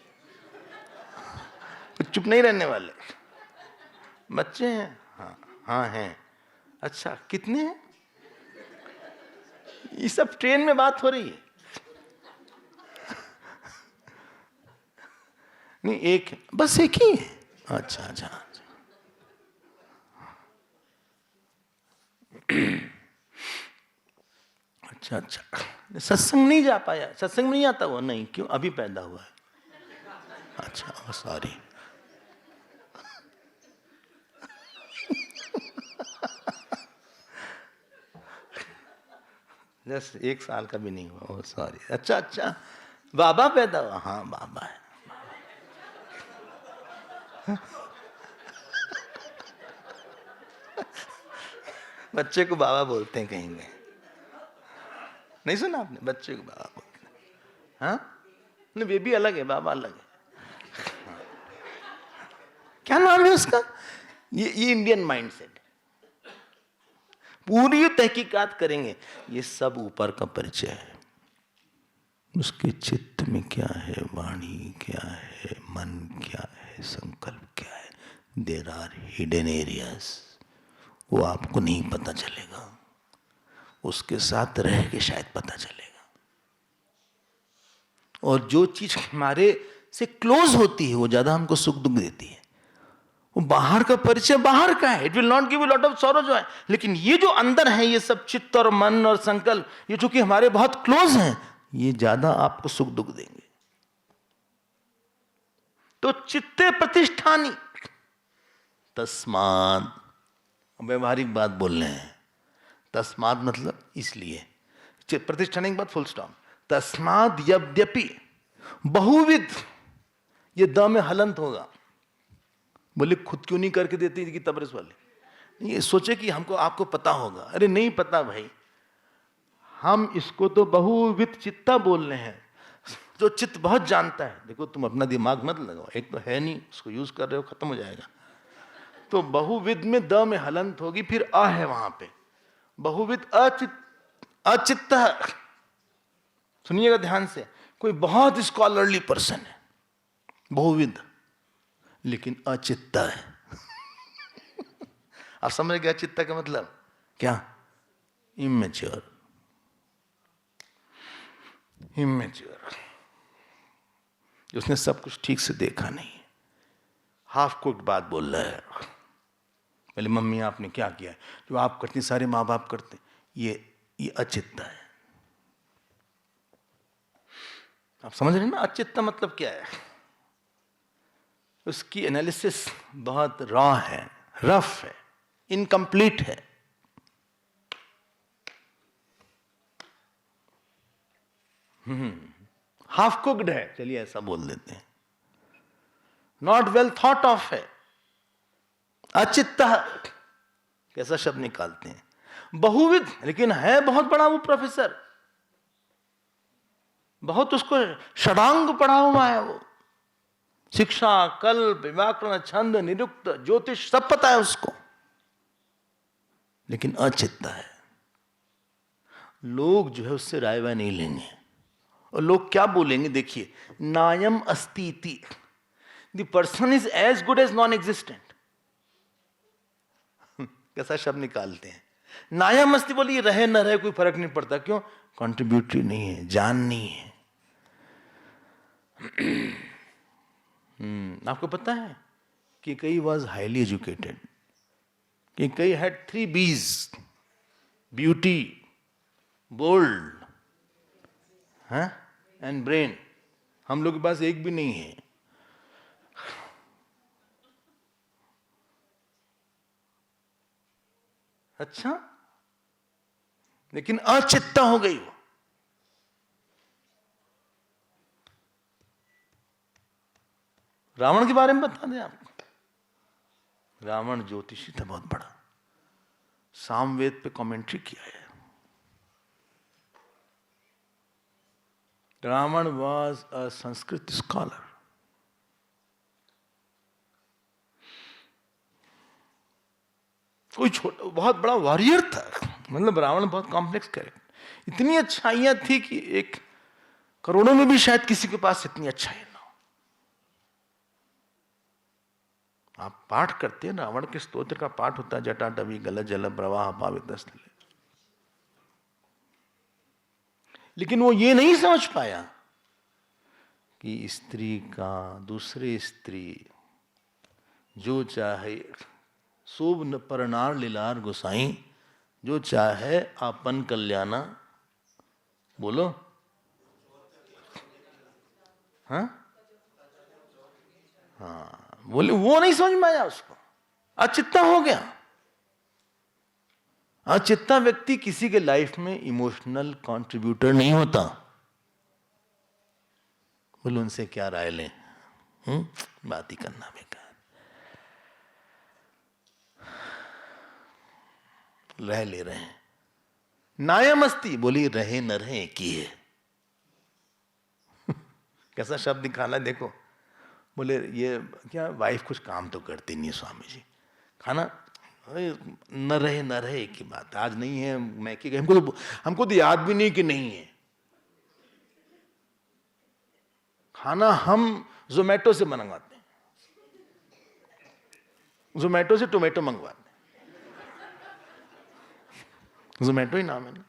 चुप नहीं रहने वाले। बच्चे हैं? हाँ हैं। अच्छा, कितने हैं? ये सब ट्रेन में बात हो रही है। नहीं, एक है, बस एक ही है। अच्छा। अच्छा, सत्संग नहीं जा पाया? सत्संग में नहीं आता वो? नहीं, क्यों? अभी पैदा हुआ है। अच्छा, सॉरी। जस्ट 1 साल का भी नहीं हुआ। ओ सॉरी। अच्छा, बाबा पैदा हुआ? हाँ, बाबा है। बच्चे को बाबा बोलते हैं कहीं में, नहीं सुना आपने? बच्चे को बाबा बोलते हैं। हाँ, नहीं, बेबी अलग है, बाबा अलग है। क्या नाम है उसका? ये इंडियन माइंडसेट। पूरी तहकीकात करेंगे, ये सब ऊपर का परिचय है। उसके चित्त में क्या है, वाणी क्या है, मन क्या है, संकल्प क्या है। देर आर हिडन एरियाज, वो आपको नहीं पता चलेगा, उसके साथ रह के शायद पता चलेगा। और जो चीज हमारे से क्लोज होती है वो ज्यादा हमको सुख दुख देती है। वो बाहर का परिचय बाहर का है, it will not give you lot of sorrow जो है, लेकिन ये जो अंदर है, ये सब चित्त और मन और संकल्प, ये जो कि हमारे बहुत क्लोज हैं, ये ज्यादा आपको सुख दुख देंगे। तो चित्ते प्रतिष्ठानी, तस्माद, व्यवहारिक बात बोल रहे हैं। तस्माद मतलब इसलिए, प्रतिष्ठानी के बाद फुल स्टॉप। तस्माद यद्यपि बहुविध, ये द में हलंत होगा। बोले खुद क्यों नहीं करके देती कि तबरस वाले, ये सोचे कि हमको आपको पता होगा। अरे नहीं पता भाई, हम इसको तो बहुविध चित्ता बोल रहे हैं, जो चित्त बहुत जानता है। देखो तुम अपना दिमाग मत लगाओ, एक तो है नहीं, उसको यूज कर रहे हो, खत्म हो जाएगा। तो बहुविध में द में हलंत होगी, फिर अ है वहां पे। बहुविध अचित्त, सुनिएगा ध्यान से, कोई बहुत स्कॉलरली पर्सन है, बहुविध, लेकिन अचित्त है। आप समझ गए अचित्त का मतलब क्या? इमेच्योर, उसने सब कुछ ठीक से देखा नहीं, हाफ कुक्ड बात बोल रहा है। पहले मम्मी आपने क्या किया है, जो आप करते सारे माँ बाप करते, ये अचित्त है। आप समझ रहे हैं ना अचित्त मतलब क्या है? उसकी एनालिसिस बहुत रॉ है, रफ है, इनकम्प्लीट है। हाफ कुक्ड है, चलिए ऐसा बोल देते हैं। नॉट वेल थॉट ऑफ है, अचित्त, कैसा शब्द निकालते हैं। बहुविध, लेकिन है बहुत बड़ा वो प्रोफेसर, बहुत उसको षडांग पढ़ा हुआ है वो, शिक्षा, कल्प, व्याकरण, छंद, निरुक्त, ज्योतिष सब पता है उसको, लेकिन अचित्त है। लोग जो है उससे राय वाय नहीं लेंगे, और लोग क्या बोलेंगे देखिए, नायम अस्ति इति, the person is as good as non existent. कैसा शब्द निकालते हैं, नायम अस्ति, बोलिए रहे न रहे कोई फर्क नहीं पड़ता, क्यों? कंट्रीब्यूटरी नहीं है, जान नहीं है। आपको पता है कि कई वॉज हाईली एजुकेटेड, कि कई had 3 B's, beauty, bold and brain. हम लोग के पास एक भी नहीं है। अच्छा, लेकिन अचित्ता हो गई वो। रावण के बारे में बता दें आपको। रावण ज्योतिषी था बहुत बड़ा, सामवेद पे कमेंट्री किया है। Ravan was a Sanskrit scholar. कोई छोटा, बहुत बड़ा वॉरियर था। मतलब रावण बहुत कॉम्प्लेक्स कैरेक्टर। इतनी अच्छाइयां थी कि 1 करोड़ों में भी शायद किसी के पास इतनी अच्छाई ना हो। आप पाठ करते हैं, रावण के स्तोत्र का पाठ होता है, जटाटवी गल जल प्रवाह पावितस्थले। लेकिन वो ये नहीं समझ पाया कि स्त्री का दूसरे स्त्री जो चाहे, शोभ न परनार लीलार गोसाई, जो चाहे आपन कल्याणा। बोलो, हाँ हाँ, बोले वो नहीं समझ में आया उसको, अचित्ता हो गया। अचित्ता व्यक्ति किसी के लाइफ में इमोशनल कंट्रीब्यूटर नहीं होता। बोले उनसे क्या राय लें, बात ही करना बेकार। रह ले रहे हैं, नाया मस्ती, बोली रहे न रहे एक ही है। कैसा शब्द निकाला देखो। बोले ये क्या, वाइफ कुछ काम तो करती नहीं स्वामी जी, खाना न रहे एक ही बात। आज नहीं है, मैं कि हमको तो याद भी नहीं कि नहीं है। खाना हम जोमेटो से मंगवाते हैं, जोमेटो से टोमेटो मंगवाते हैं, जोमेटो ही नाम है ना।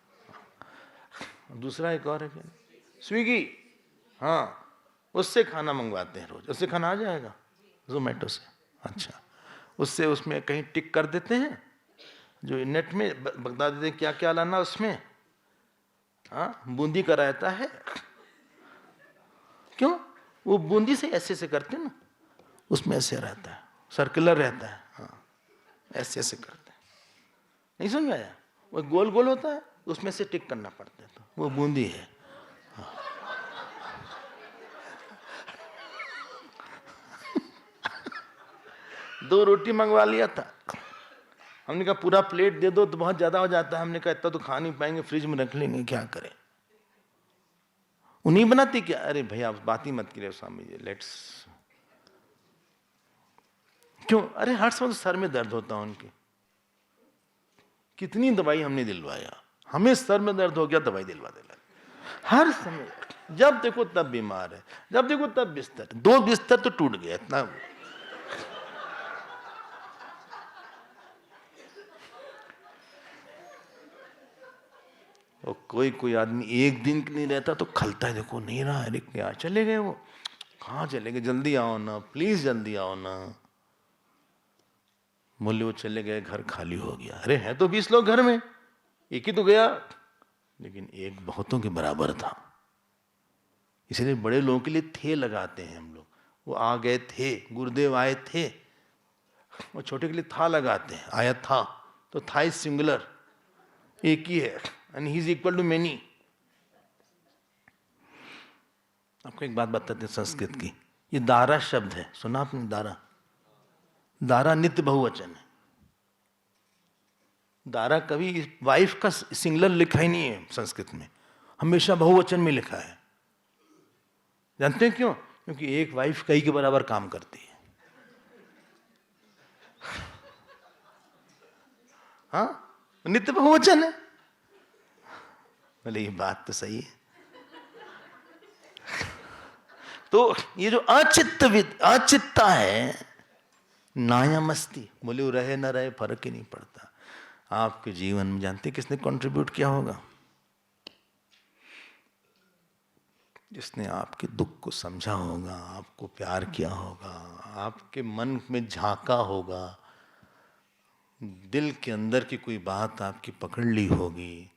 दूसरा एक और है क्या, स्विगी, हाँ, उससे खाना मंगवाते हैं रोज। उससे खाना आ जाएगा जोमेटो से। अच्छा, उससे उसमें कहीं टिक कर देते हैं, जो नेट में बता देते हैं क्या क्या लाना उसमें। हाँ, बूंदी का रहता है। क्यों, वो बूंदी से ऐसे ऐसे करते हैं ना, उसमें ऐसे रहता है, सर्कुलर रहता है। हाँ, ऐसे ऐसे करते हैं। नहीं समझ आया, वो गोल गोल होता है, उसमें से टिक करना पड़ता है, तो वो बूंदी है। हाँ। दो रोटी मंगवा लिया था, हमने कहा पूरा प्लेट दे दो तो बहुत ज्यादा हो जाता है। हमने कहा इतना तो खा नहीं पाएंगे, फ्रिज में रख लेंगे, क्या करें। उन्हीं बनाती क्या, अरे भैया बात ही मत करिए स्वामी जी, लेट्स। क्यों, अरे हर समय सर में दर्द होता है उनके, कितनी दवाई हमने दिलवाया, हमें सर में दर्द हो गया, दवाई दिलवा दिला। हर समय जब देखो तब बीमार है, जब देखो तब बिस्तर, 2 बिस्तर तो टूट गया इतना। और कोई आदमी एक दिन के लिए रहता तो खलता है, देखो नहीं रहा, अरे क्या चले गए, वो कहाँ चले गए, जल्दी आओ ना प्लीज, जल्दी आओ ना। बोले वो चले गए, घर खाली हो गया। अरे हैं तो 20 लोग घर में, एक ही तो गया, लेकिन एक बहुतों के बराबर था। इसलिए बड़े लोगों के लिए थे लगाते हैं हम लोग। वो आ गए थे, गुरुदेव आए थे, और छोटे के लिए था लगाते हैं, आया था, तो था इज सिंगुलर, एक ही है, and he is equal to many. आपको एक बात बताते हैं संस्कृत की, ये दारा शब्द है, सुना आपने दारा? दारा नित्य बहुवचन है। दारा कभी वाइफ का सिंगुलर लिखा ही नहीं है संस्कृत में, हमेशा बहुवचन में लिखा है। जानते हैं क्यों? क्योंकि एक वाइफ कई के बराबर काम करती है। हाँ, नित्य बहुवचन है। बोले ये बात तो सही है। तो ये जो अचित्ता है, नाया मस्ती, बोले वो रहे ना रहे फर्क ही नहीं पड़ता। आपके जीवन में जानते किसने कंट्रीब्यूट किया होगा? जिसने आपके दुख को समझा होगा, आपको प्यार किया होगा, आपके मन में झांका होगा, दिल के अंदर की कोई बात आपकी पकड़ ली होगी,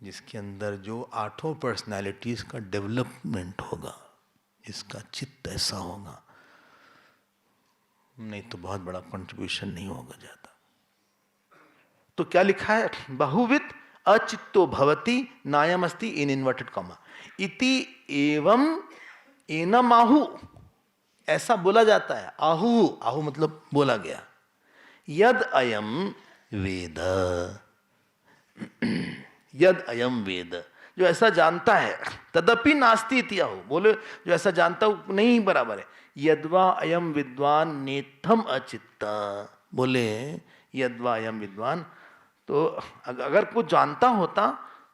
जिसके अंदर जो 8 पर्सनालिटीज का डेवलपमेंट होगा, जिसका चित्त ऐसा होगा, नहीं तो बहुत बड़ा कंट्रीब्यूशन नहीं होगा ज्यादा। तो क्या लिखा है? बहुविध अचित्तो भवति नायमस्ति इन इन्वर्टेड कॉमा इति एवं एनम आहु, ऐसा बोला जाता है। आहु, आहु मतलब बोला गया। यद अयम वेद, यद अयम वेद, जो ऐसा जानता है, तदपि नास्ति इति आहु, बोले जो ऐसा जानता हूं नहीं बराबर है। यद्वा अयम विद्वान नेत्थम अचित्ता, बोले यद्वा अयम विद्वान, तो अगर कुछ जानता होता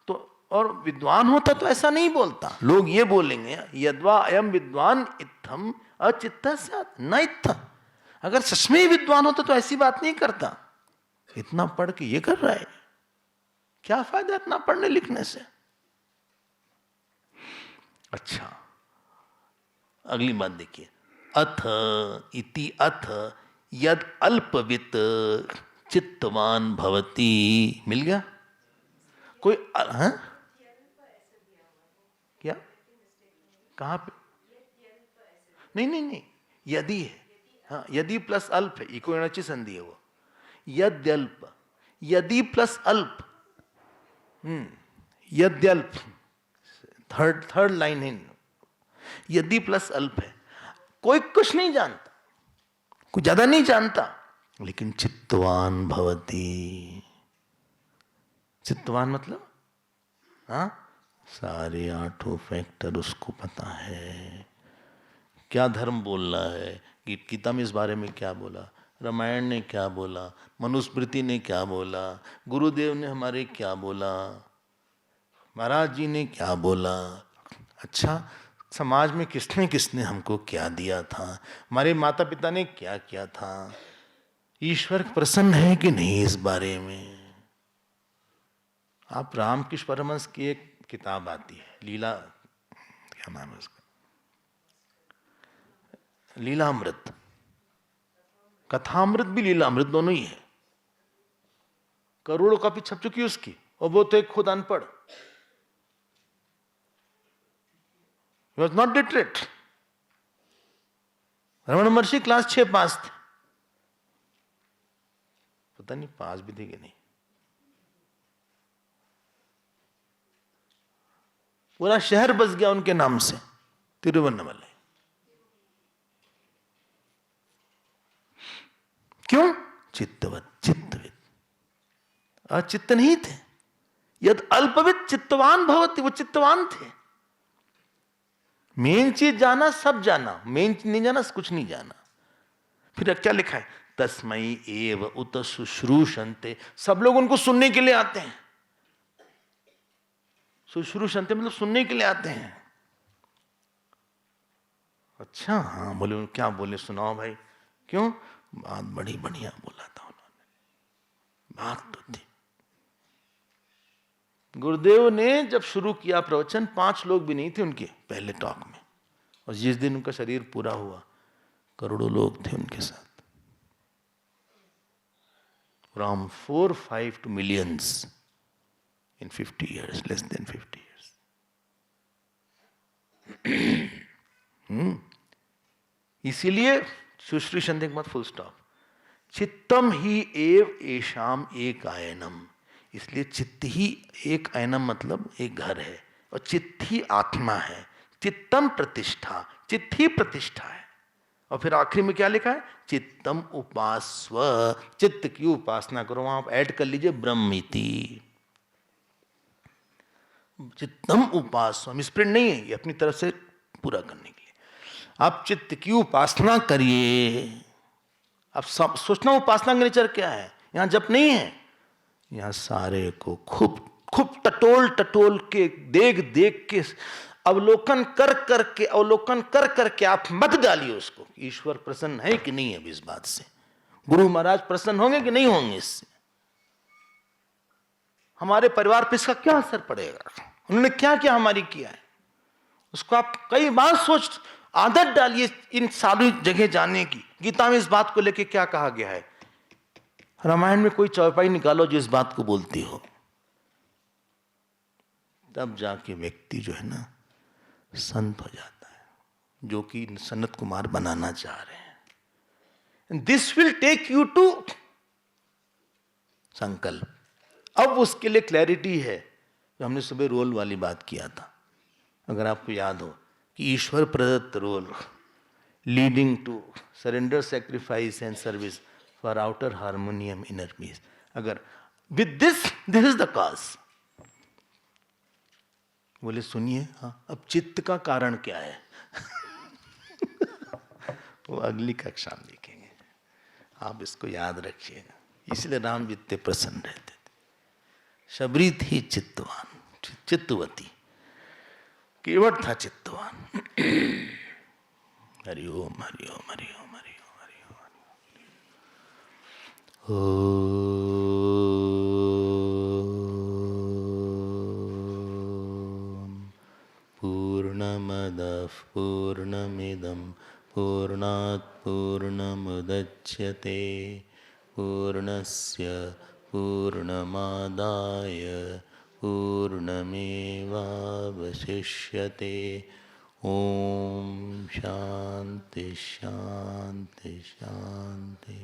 तो और विद्वान होता तो ऐसा नहीं बोलता। लोग ये बोलेंगे यद्वा अयम विद्वान इत्थम अचित्ता स्यात् न इत्था, अगर सच में ही विद्वान होता तो ऐसी बात नहीं करता। इतना पढ़ के ये कर रहा है, क्या फायदा इतना पढ़ने लिखने से। अच्छा, अगली बात देखिए, अथ इति अथ यद अल्पवित चित्तवान भवति, मिल गया कोई? हाँ क्या, कहां पे? नहीं नहीं नहीं, यदि है, हाँ यदि प्लस अल्प है, इको संधि है वो। यद्यल्प, यदि प्लस अल्प, यद्यल्प, थर्ड लाइन है, यदि प्लस अल्प है। कोई कुछ नहीं जानता, कुछ ज्यादा नहीं जानता, लेकिन चित्तवान भवति। चित्तवान मतलब हाँ, सारे 8 फैक्टर उसको पता है। क्या धर्म बोल रहा है, गीता में इस बारे में क्या बोला, रामायण ने क्या बोला, मनुस्मृति ने क्या बोला, गुरुदेव ने हमारे क्या बोला, महाराज जी ने क्या बोला। अच्छा, समाज में किसने किसने हमको क्या दिया था, हमारे माता पिता ने क्या किया था, ईश्वर प्रसन्न है कि नहीं इस बारे में। आप रामकृष्ण परमहंस की एक किताब आती है, लीला, क्या नाम है उसका, लीलामृत, कथामृत भी लीलामृत दोनों ही है। करोड़ों कॉपी छप चुकी है उसकी, और वो तो एक खुद अनपढ़, he was not literate। Raman Maharshi class 6 पास थे, पता नहीं पास भी थे कि नहीं। पूरा शहर बस गया उनके नाम से, तिरुवन्नमलाई। क्यों? चित्तवत, चित्तविद, अचित्त नहीं थे। यद अल्पविद चित्तवान भवति, वो चित्तवान थे। मेन चीज जाना, सब जाना, मेन चीज नहीं जाना, कुछ नहीं जाना। फिर क्या लिखा है? तस्मै एव उत शुश्रूषन्ते, सब लोग उनको सुनने के लिए आते हैं। शुश्रूषन्ते मतलब सुनने के लिए आते हैं। अच्छा, हाँ बोले, क्या बोले, सुनाओ भाई। क्यों? बात बड़ी बढ़िया बोला था उन्होंने, बात तो थी। गुरुदेव ने जब शुरू किया प्रवचन, 5 लोग भी नहीं थे उनके पहले टॉक में, और जिस दिन उनका शरीर पूरा हुआ, करोड़ों लोग थे उनके साथ। From 4-5 to millions in 50 years, less than 50 years। इसीलिए सुश्री संधि के बाद फुल स्टॉप, चित्तम ही एव एशाम एक आयनम। इसलिए चित्त ही एक आयनम मतलब एक घर है, और चित्त ही आत्मा है। चित्तम प्रतिष्ठा, चित्त ही प्रतिष्ठा है। और फिर आखिरी में क्या लिखा है? चित्तम उपास्व, चित्त की उपासना करो। आप ऐड कर लीजिए ब्रह्मिति, चित्तम उपास्व, मिसप्रिंट नहीं है, ये अपनी तरफ से पूरा करने के लिए। आप चित्त की उपासना करिए। अब सब सोचना उपासना का नेचर क्या है, यहां जप नहीं है, यहां सारे को खूब खूब टटोल टटोल के, देख देख के, अवलोकन कर करके आप मत डालिए उसको, ईश्वर प्रसन्न है कि नहीं है इस बात से, गुरु महाराज प्रसन्न होंगे कि नहीं होंगे इससे, हमारे परिवार पर इसका क्या असर पड़ेगा, उन्होंने क्या क्या हमारी किया है। उसको आप कई बार आदत डालिए इन सारी जगह जाने की। गीता में इस बात को लेके क्या कहा गया है, रामायण में कोई चौपाई निकालो जो इस बात को बोलती हो, तब जाके व्यक्ति जो है ना संत हो जाता है, जो कि सनत कुमार बनाना चाह रहे हैं। This will take you to sankalp. अब उसके लिए क्लैरिटी है, जो हमने सुबह रोल वाली बात किया था, अगर आपको याद हो कि ईश्वर प्रदत्त role leading to surrender, sacrifice and service for outer harmonium inner peace. अगर with this is the cause. बोले सुनिए, हाँ अब चित्त का कारण क्या है? वो अगली कक्षा में देखेंगे, आप इसको याद रखिएगा। इसलिए राम जितने प्रसन्न रहते थे। शबरी थी चित्तवान, चित्तवती, केवट था चित्तवान। हरि ओम हरि ओम हरि ओम हरि ओम हरि ओम। पूर्णमदः पूर्णमिदं पूर्णात् पूर्णमुदच्यते पूर्णस्य पूर्णमादाय पूर्णमेवावशिष्यते। ओम शांति शांति शांति।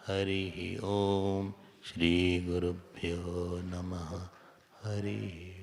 हरि ओम। श्री गुरुभ्यो नमः। हरि